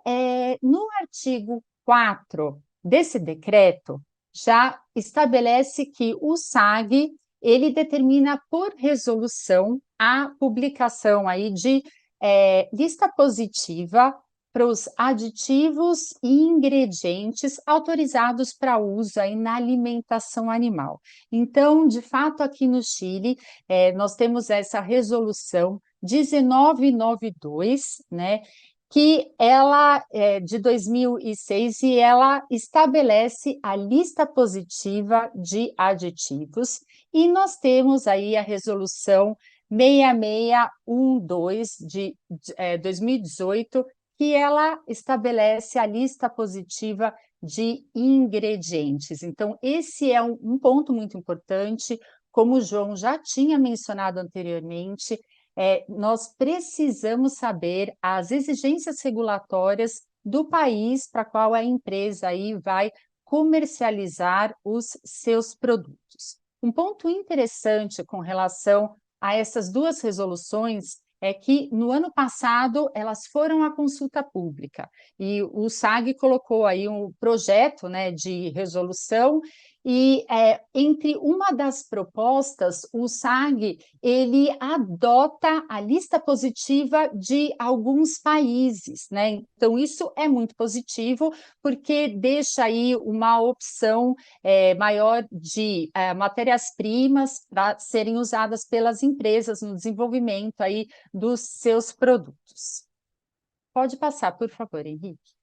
no artigo 4 desse decreto, já estabelece que o SAG, ele determina por resolução a publicação aí de lista positiva para os aditivos e ingredientes autorizados para uso aí na alimentação animal. Então, de fato, aqui no Chile, nós temos essa resolução 1992, né, que ela é de 2006 e ela estabelece a lista positiva de aditivos, e nós temos aí a resolução 6612 de 2018, que ela estabelece a lista positiva de ingredientes. Então, esse é um ponto muito importante, como o João já tinha mencionado anteriormente, nós precisamos saber as exigências regulatórias do país para qual a empresa aí vai comercializar os seus produtos. Um ponto interessante com relação a essas duas resoluções é que no ano passado elas foram à consulta pública e o SAG colocou aí um projeto, né, de resolução e entre uma das propostas, o SAG ele adota a lista positiva de alguns países, né? Então, isso é muito positivo, porque deixa aí uma opção maior de matérias-primas para serem usadas pelas empresas no desenvolvimento aí dos seus produtos. Pode passar, por favor, Henrique.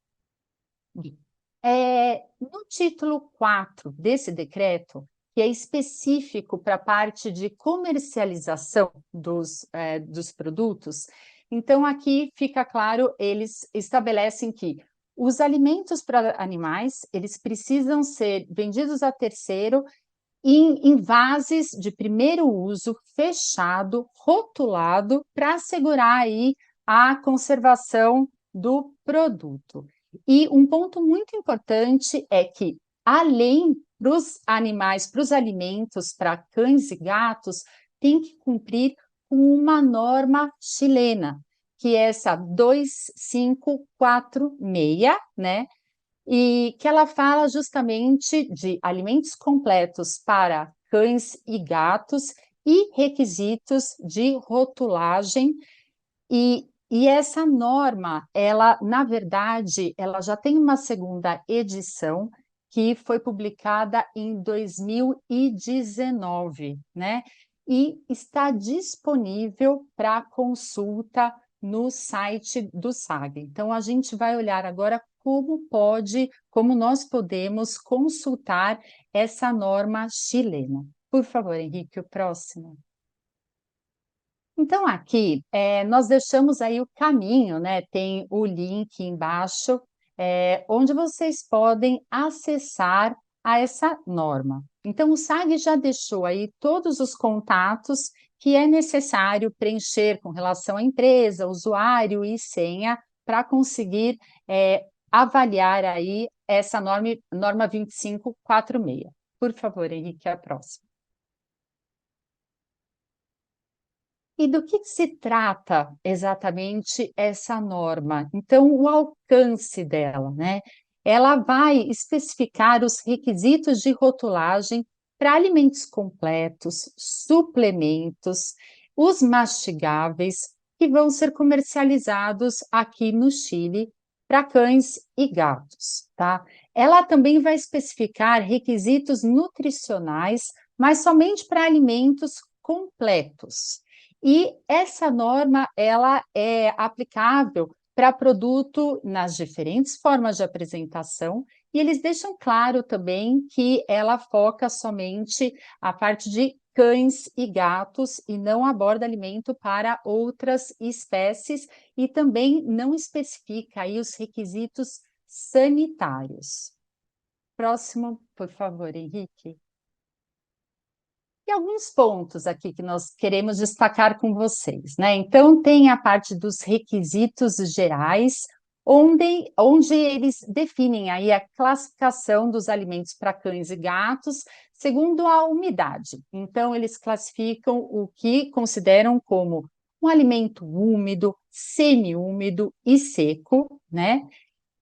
No título 4 desse decreto, que é específico para a parte de comercialização dos produtos, então aqui fica claro, eles estabelecem que os alimentos para animais, eles precisam ser vendidos a terceiro em vases de primeiro uso, fechado, rotulado, para assegurar aí a conservação do produto. E um ponto muito importante é que, além dos animais, para os alimentos, para cães e gatos, tem que cumprir com uma norma chilena, que é essa 2546, né? E que ela fala justamente de alimentos completos para cães e gatos e requisitos de rotulagem. E essa norma, ela, na verdade, ela já tem uma segunda edição que foi publicada em 2019, né? E está disponível para consulta no site do SAG. Então, a gente vai olhar agora como nós podemos consultar essa norma chilena. Por favor, Henrique, o próximo. Então, aqui, nós deixamos aí o caminho, né? Tem o link embaixo, onde vocês podem acessar a essa norma. Então, o SAG já deixou aí todos os contatos que é necessário preencher com relação à empresa, usuário e senha, para conseguir avaliar aí essa norma 2546. Por favor, Henrique, a próxima. E do que se trata exatamente essa norma? Então, o alcance dela, né? Ela vai especificar os requisitos de rotulagem para alimentos completos, suplementos, os mastigáveis, que vão ser comercializados aqui no Chile para cães e gatos, tá? Ela também vai especificar requisitos nutricionais, mas somente para alimentos completos. E essa norma, ela é aplicável para produto nas diferentes formas de apresentação, e eles deixam claro também que ela foca somente a parte de cães e gatos e não aborda alimento para outras espécies e também não especifica aí os requisitos sanitários. Próximo, por favor, Henrique. E alguns pontos aqui que nós queremos destacar com vocês, né? Então, tem a parte dos requisitos gerais, onde eles definem aí a classificação dos alimentos para cães e gatos segundo a umidade. Então, eles classificam o que consideram como um alimento úmido, semiúmido e seco, né?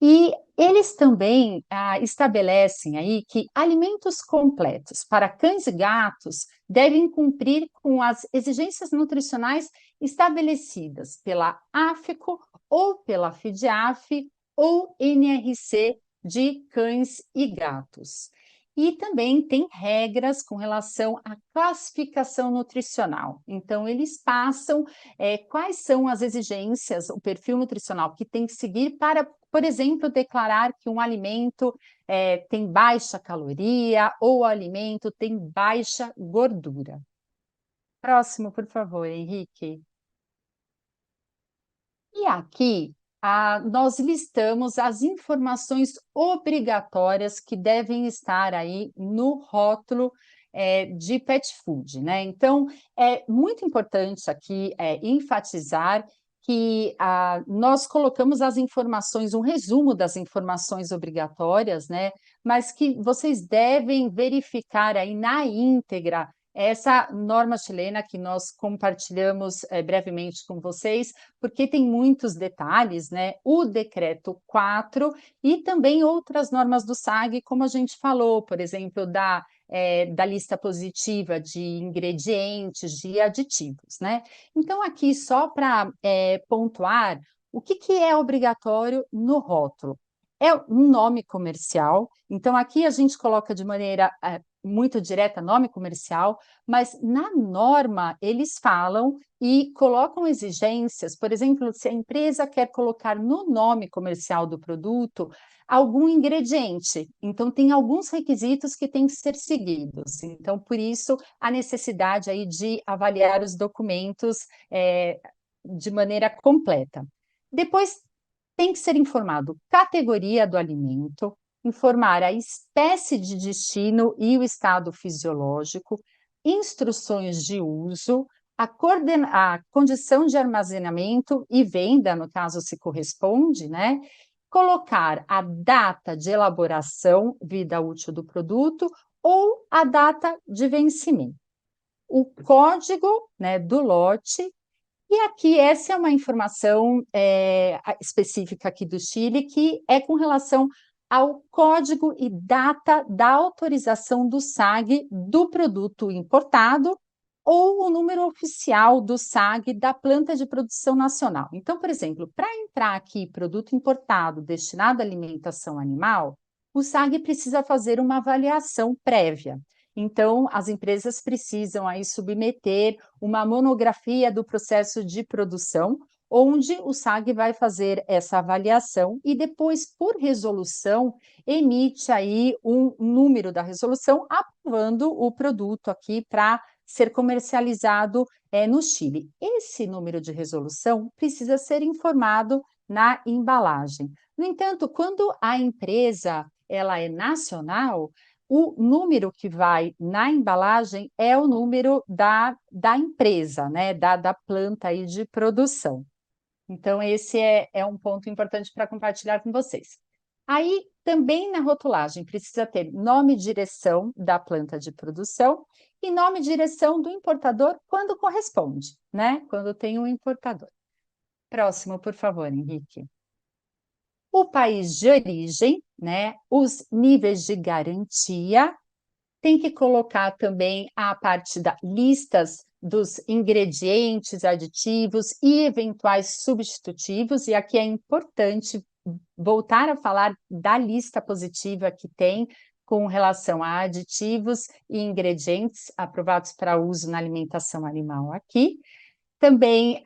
E eles também estabelecem aí que alimentos completos para cães e gatos devem cumprir com as exigências nutricionais estabelecidas pela AFECO ou pela FIDIAF ou NRC de cães e gatos. E também tem regras com relação à classificação nutricional. Então, eles passam quais são as exigências, o perfil nutricional que tem que seguir para, por exemplo, declarar que um alimento tem baixa caloria ou o alimento tem baixa gordura. Próximo, por favor, Henrique. E aqui nós listamos as informações obrigatórias que devem estar aí no rótulo de pet food, né? Então, é muito importante aqui enfatizar que nós colocamos as informações, um resumo das informações obrigatórias, né? Mas que vocês devem verificar aí na íntegra essa norma chilena que nós compartilhamos brevemente com vocês, porque tem muitos detalhes, né? O decreto 4 e também outras normas do SAG, como a gente falou, por exemplo, da lista positiva de ingredientes, de aditivos, né? Então, aqui, só para pontuar, o que é obrigatório no rótulo? É um nome comercial, então aqui a gente coloca de maneira muito direta nome comercial, mas na norma eles falam e colocam exigências, por exemplo, se a empresa quer colocar no nome comercial do produto algum ingrediente, então tem alguns requisitos que têm que ser seguidos. Então, por isso, a necessidade aí de avaliar os documentos de maneira completa. Depois, tem que ser informado categoria do alimento, informar a espécie de destino e o estado fisiológico, instruções de uso, a condição de armazenamento e venda, no caso se corresponde, né? Colocar a data de elaboração, vida útil do produto, ou a data de vencimento. O código, né, do lote. E aqui, essa é uma informação específica aqui do Chile, que é com relação ao código e data da autorização do SAG do produto importado ou o número oficial do SAG da planta de produção nacional. Então, por exemplo, para entrar aqui produto importado destinado à alimentação animal, o SAG precisa fazer uma avaliação prévia. Então, as empresas precisam aí submeter uma monografia do processo de produção, onde o SAG vai fazer essa avaliação e depois, por resolução, emite aí um número da resolução aprovando o produto aqui para ser comercializado no Chile. Esse número de resolução precisa ser informado na embalagem. No entanto, quando a empresa ela é nacional, o número que vai na embalagem é o número da empresa, né, da planta aí de produção. Então, esse é um ponto importante para compartilhar com vocês. Aí, também na rotulagem, precisa ter nome e direção da planta de produção e nome e direção do importador quando corresponde, né? Quando tem um importador. Próximo, por favor, Henrique. O país de origem, né? Os níveis de garantia. Tem que colocar também a parte da listas dos ingredientes, aditivos e eventuais substitutivos, e aqui é importante voltar a falar da lista positiva que tem com relação a aditivos e ingredientes aprovados para uso na alimentação animal aqui. Também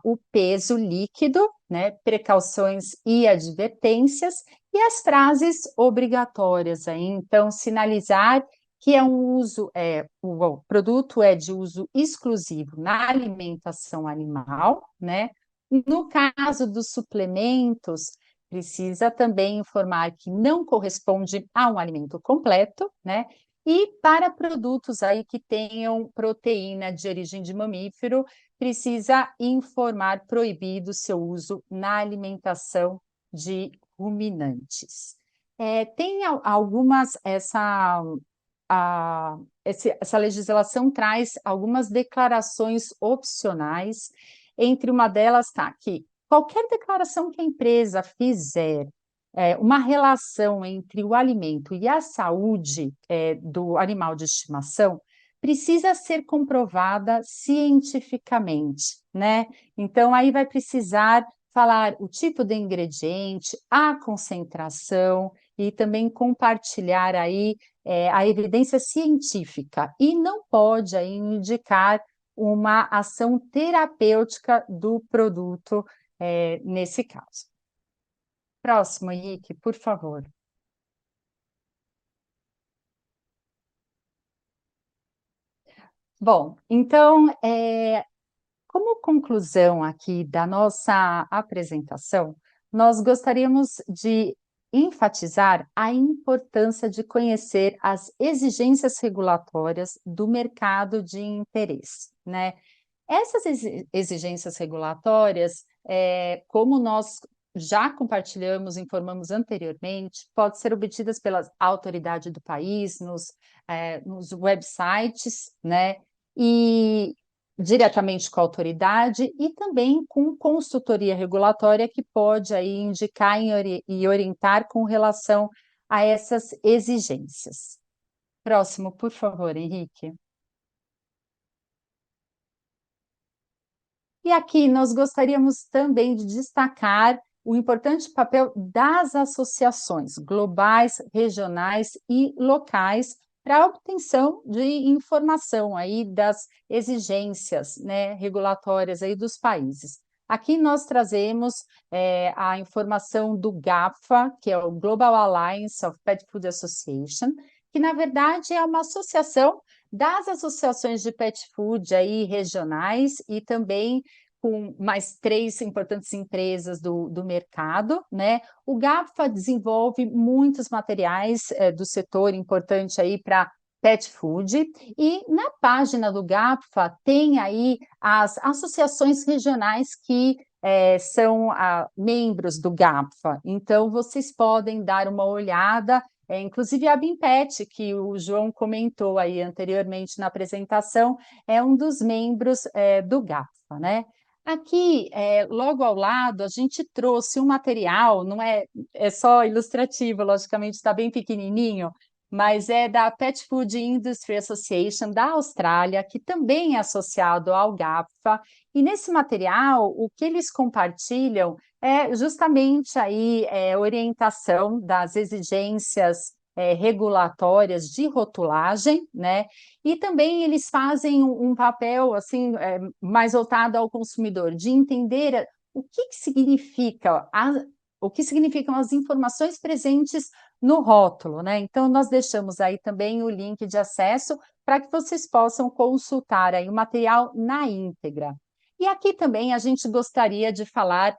o peso líquido, né, precauções e advertências, e as frases obrigatórias aí, então sinalizar que é um uso, o produto é de uso exclusivo na alimentação animal, né? No caso dos suplementos, precisa também informar que não corresponde a um alimento completo, né? E para produtos aí que tenham proteína de origem de mamífero, precisa informar proibido seu uso na alimentação de ruminantes. Tem algumas, essa legislação traz algumas declarações opcionais, entre uma delas está que qualquer declaração que a empresa fizer, uma relação entre o alimento e a saúde do animal de estimação, precisa ser comprovada cientificamente, né? Então, aí vai precisar falar o tipo de ingrediente, a concentração e também compartilhar aí a evidência científica e não pode aí indicar uma ação terapêutica do produto nesse caso. Próximo, Henrique, por favor. Bom, então, como conclusão aqui da nossa apresentação, nós gostaríamos de enfatizar a importância de conhecer as exigências regulatórias do mercado de interesse, né? Essas exigências regulatórias, como nós já compartilhamos, informamos anteriormente, podem ser obtidas pela autoridade do país, nos websites, né? E diretamente com a autoridade e também com consultoria regulatória que pode aí indicar e orientar com relação a essas exigências. Próximo, por favor, Henrique. E aqui nós gostaríamos também de destacar o importante papel das associações globais, regionais e locais para a obtenção de informação aí das exigências, né, regulatórias aí dos países. Aqui nós trazemos a informação do GAFA, que é o Global Alliance of Pet Food Association, que na verdade é uma associação das associações de pet food aí regionais e também com mais 3 importantes empresas do mercado, né? O GAFA desenvolve muitos materiais do setor importante aí para pet food, e na página do GAFA tem aí as associações regionais que são membros do GAFA, então vocês podem dar uma olhada, inclusive a Bimpet, que o João comentou aí anteriormente na apresentação, é um dos membros do GAFA, né? Aqui, logo ao lado, a gente trouxe um material, não é só ilustrativo, logicamente está bem pequenininho, mas é da Pet Food Industry Association da Austrália, que também é associado ao GAFA, e nesse material, o que eles compartilham é justamente aí orientação das exigências regulatórias de rotulagem, né? E também eles fazem um papel assim mais voltado ao consumidor, de entender o que significam as informações presentes no rótulo, né? Então, nós deixamos aí também o link de acesso para que vocês possam consultar aí o material na íntegra. E aqui também a gente gostaria de falar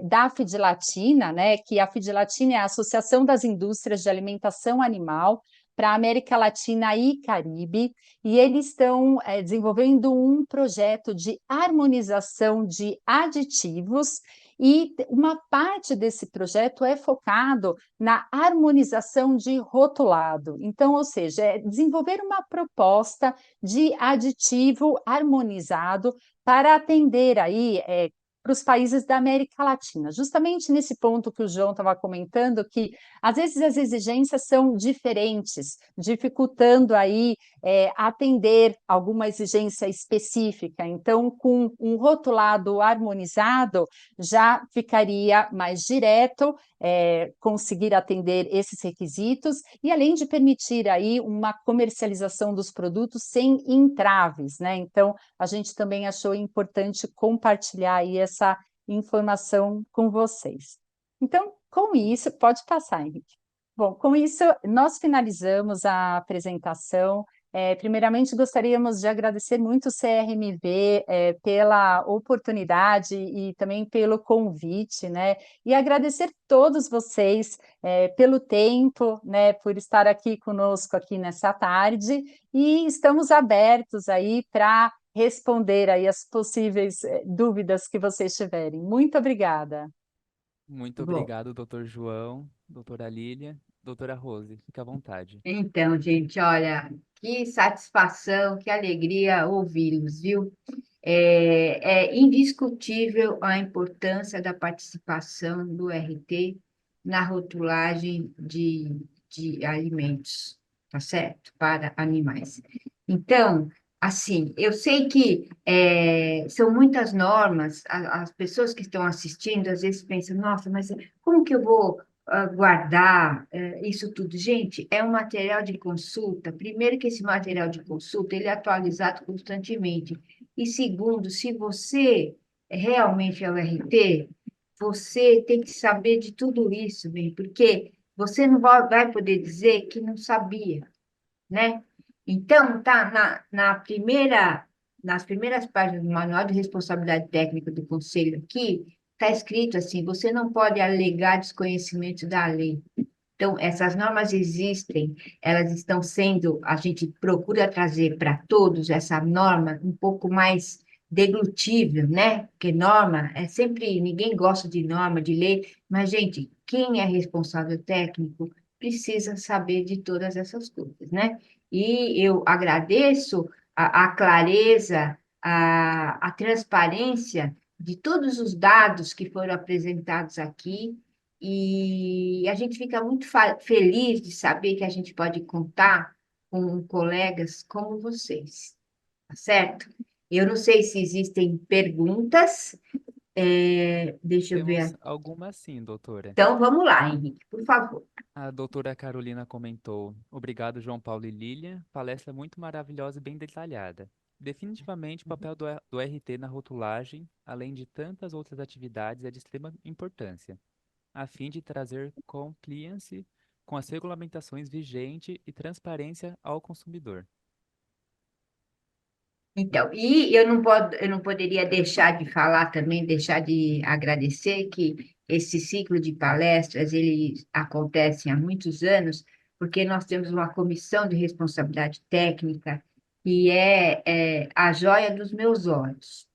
da Fidlatina, né? Que a Fidlatina é a Associação das Indústrias de Alimentação Animal para a América Latina e Caribe, e eles estão desenvolvendo um projeto de harmonização de aditivos, e uma parte desse projeto é focado na harmonização de rotulado. Então, ou seja, é desenvolver uma proposta de aditivo harmonizado para atender aí para os países da América Latina. Justamente nesse ponto que o João estava comentando, que às vezes as exigências são diferentes, dificultando aí atender alguma exigência específica. Então, com um rotulado harmonizado, já ficaria mais direto, conseguir atender esses requisitos, e além de permitir aí uma comercialização dos produtos sem entraves, né? Então, a gente também achou importante compartilhar aí essa informação com vocês. Então, com isso, pode passar, Henrique. Bom, com isso, nós finalizamos a apresentação. Primeiramente, gostaríamos de agradecer muito o CRMV pela oportunidade e também pelo convite, né? E agradecer todos vocês pelo tempo, né? Por estar aqui conosco aqui nessa tarde, e estamos abertos aí para responder aí as possíveis dúvidas que vocês tiverem. Muito obrigada. Muito Bom, obrigado, doutor João, doutora Lília, doutora Rose. Fique à vontade. então, gente, olha, que satisfação, que alegria ouvi-los, viu? É indiscutível a importância da participação do RT na rotulagem de alimentos, tá certo? Para animais. Então, assim, eu sei que são muitas normas, as pessoas que estão assistindo às vezes pensam, nossa, mas como que eu vou guardar isso tudo? Gente, é um material de consulta. Primeiro que esse material de consulta, ele é atualizado constantemente. E segundo, se você realmente é o RT, você tem que saber de tudo isso, bem, porque você não vai poder dizer que não sabia, né? Então, tá nas primeiras páginas do Manual de Responsabilidade Técnica do Conselho aqui, está escrito assim, você não pode alegar desconhecimento da lei. Então, essas normas existem, elas estão sendo, a gente procura trazer para todos essa norma um pouco mais deglutível, né? Porque norma é sempre, ninguém gosta de norma, de lei, mas, gente, quem é responsável técnico precisa saber de todas essas coisas, né? E eu agradeço a clareza, a transparência de todos os dados que foram apresentados aqui, e a gente fica muito feliz de saber que a gente pode contar com colegas como vocês, tá certo? Eu não sei se existem perguntas, deixa eu ver. Temos algumas sim, doutora. Então, vamos lá, Henrique, por favor. A doutora Carolina comentou: Obrigado, João Paulo e Lília. Palestra muito maravilhosa e bem detalhada. Definitivamente, o papel do RT na rotulagem, além de tantas outras atividades, é de extrema importância, a fim de trazer compliance com as regulamentações vigentes e transparência ao consumidor. Então, e eu não poderia deixar de falar também, deixar de agradecer que esse ciclo de palestras, ele acontece há muitos anos, porque nós temos uma comissão de responsabilidade técnica que é a joia dos meus olhos.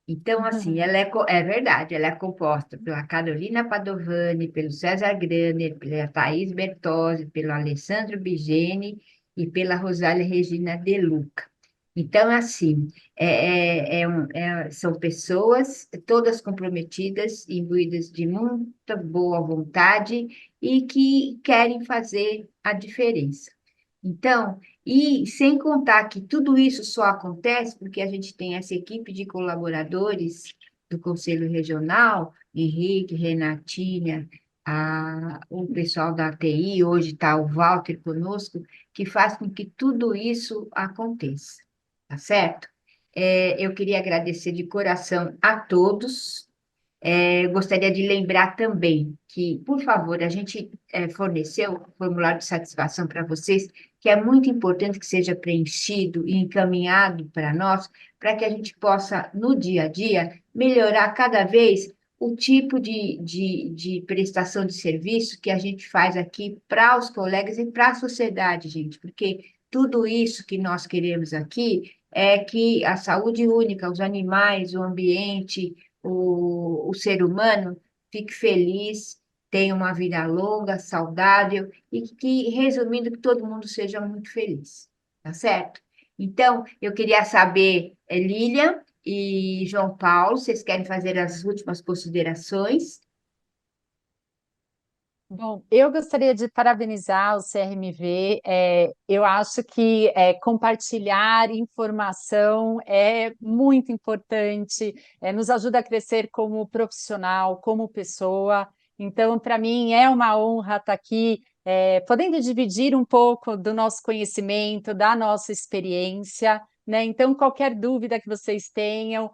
Então, assim, é verdade, ela é composta pela Carolina Padovani, pelo César Graner, pela Thaís Bertozzi, pelo Alessandro Bigeni e pela Rosália Regina De Luca. Então, assim, são pessoas todas comprometidas, imbuídas de muita boa vontade e que querem fazer a diferença. Então, e sem contar que tudo isso só acontece porque a gente tem essa equipe de colaboradores do Conselho Regional, Henrique, Renatinha, o pessoal da TI, hoje está o Walter conosco, que faz com que tudo isso aconteça, tá certo? Eu queria agradecer de coração a todos. Eu gostaria de lembrar também que, por favor, a gente forneceu o formulário de satisfação para vocês, que é muito importante que seja preenchido e encaminhado para nós, para que a gente possa, no dia a dia, melhorar cada vez o tipo de prestação de serviço que a gente faz aqui para os colegas e para a sociedade, gente, porque tudo isso que nós queremos aqui é que a saúde única, os animais, o ambiente, o ser humano fique feliz, tenha uma vida longa, saudável e que, resumindo, que todo mundo seja muito feliz, tá certo? Então, eu queria saber, Lilian e João Paulo, vocês querem fazer as últimas considerações? Bom, eu gostaria de parabenizar o CRMV. Eu acho que compartilhar informação é muito importante, nos ajuda a crescer como profissional, como pessoa. Então, para mim, é uma honra estar aqui, podendo dividir um pouco do nosso conhecimento, da nossa experiência, né? Então, qualquer dúvida que vocês tenham,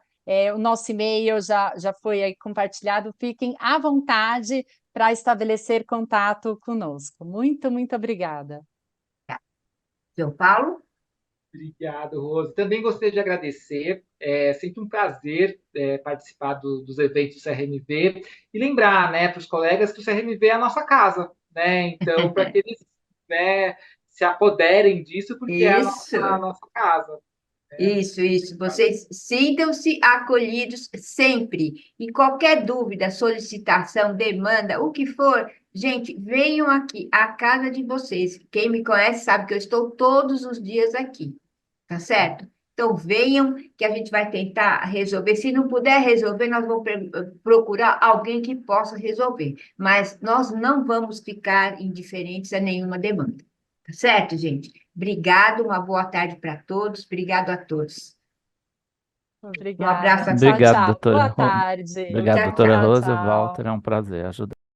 o nosso e-mail já foi aí compartilhado, fiquem à vontade para estabelecer contato conosco. Muito, muito obrigada. João Paulo? Obrigado, Rose. Também gostaria de agradecer. É sempre um prazer participar dos eventos do CRMV e lembrar, né, para os colegas que o CRMV é a nossa casa, né? Então, para que eles, né, se apoderem disso, porque é a Isso. nossa casa. Né? Isso. Vocês sintam-se acolhidos sempre. E qualquer dúvida, solicitação, demanda, o que for, gente, venham aqui, à casa de vocês. Quem me conhece sabe que eu estou todos os dias aqui, tá certo? Então venham que a gente vai tentar resolver. Se não puder resolver, nós vamos procurar alguém que possa resolver. Mas nós não vamos ficar indiferentes a nenhuma demanda. Tá certo, gente? Obrigado, uma boa tarde para todos. Obrigado a todos. Um abraço Obrigada. a Tchau, Obrigado, tchau. doutora. Boa tarde. Obrigado, Tchau, doutora tchau. Tchau, Rose. Walter, tchau. é um prazer ajudar.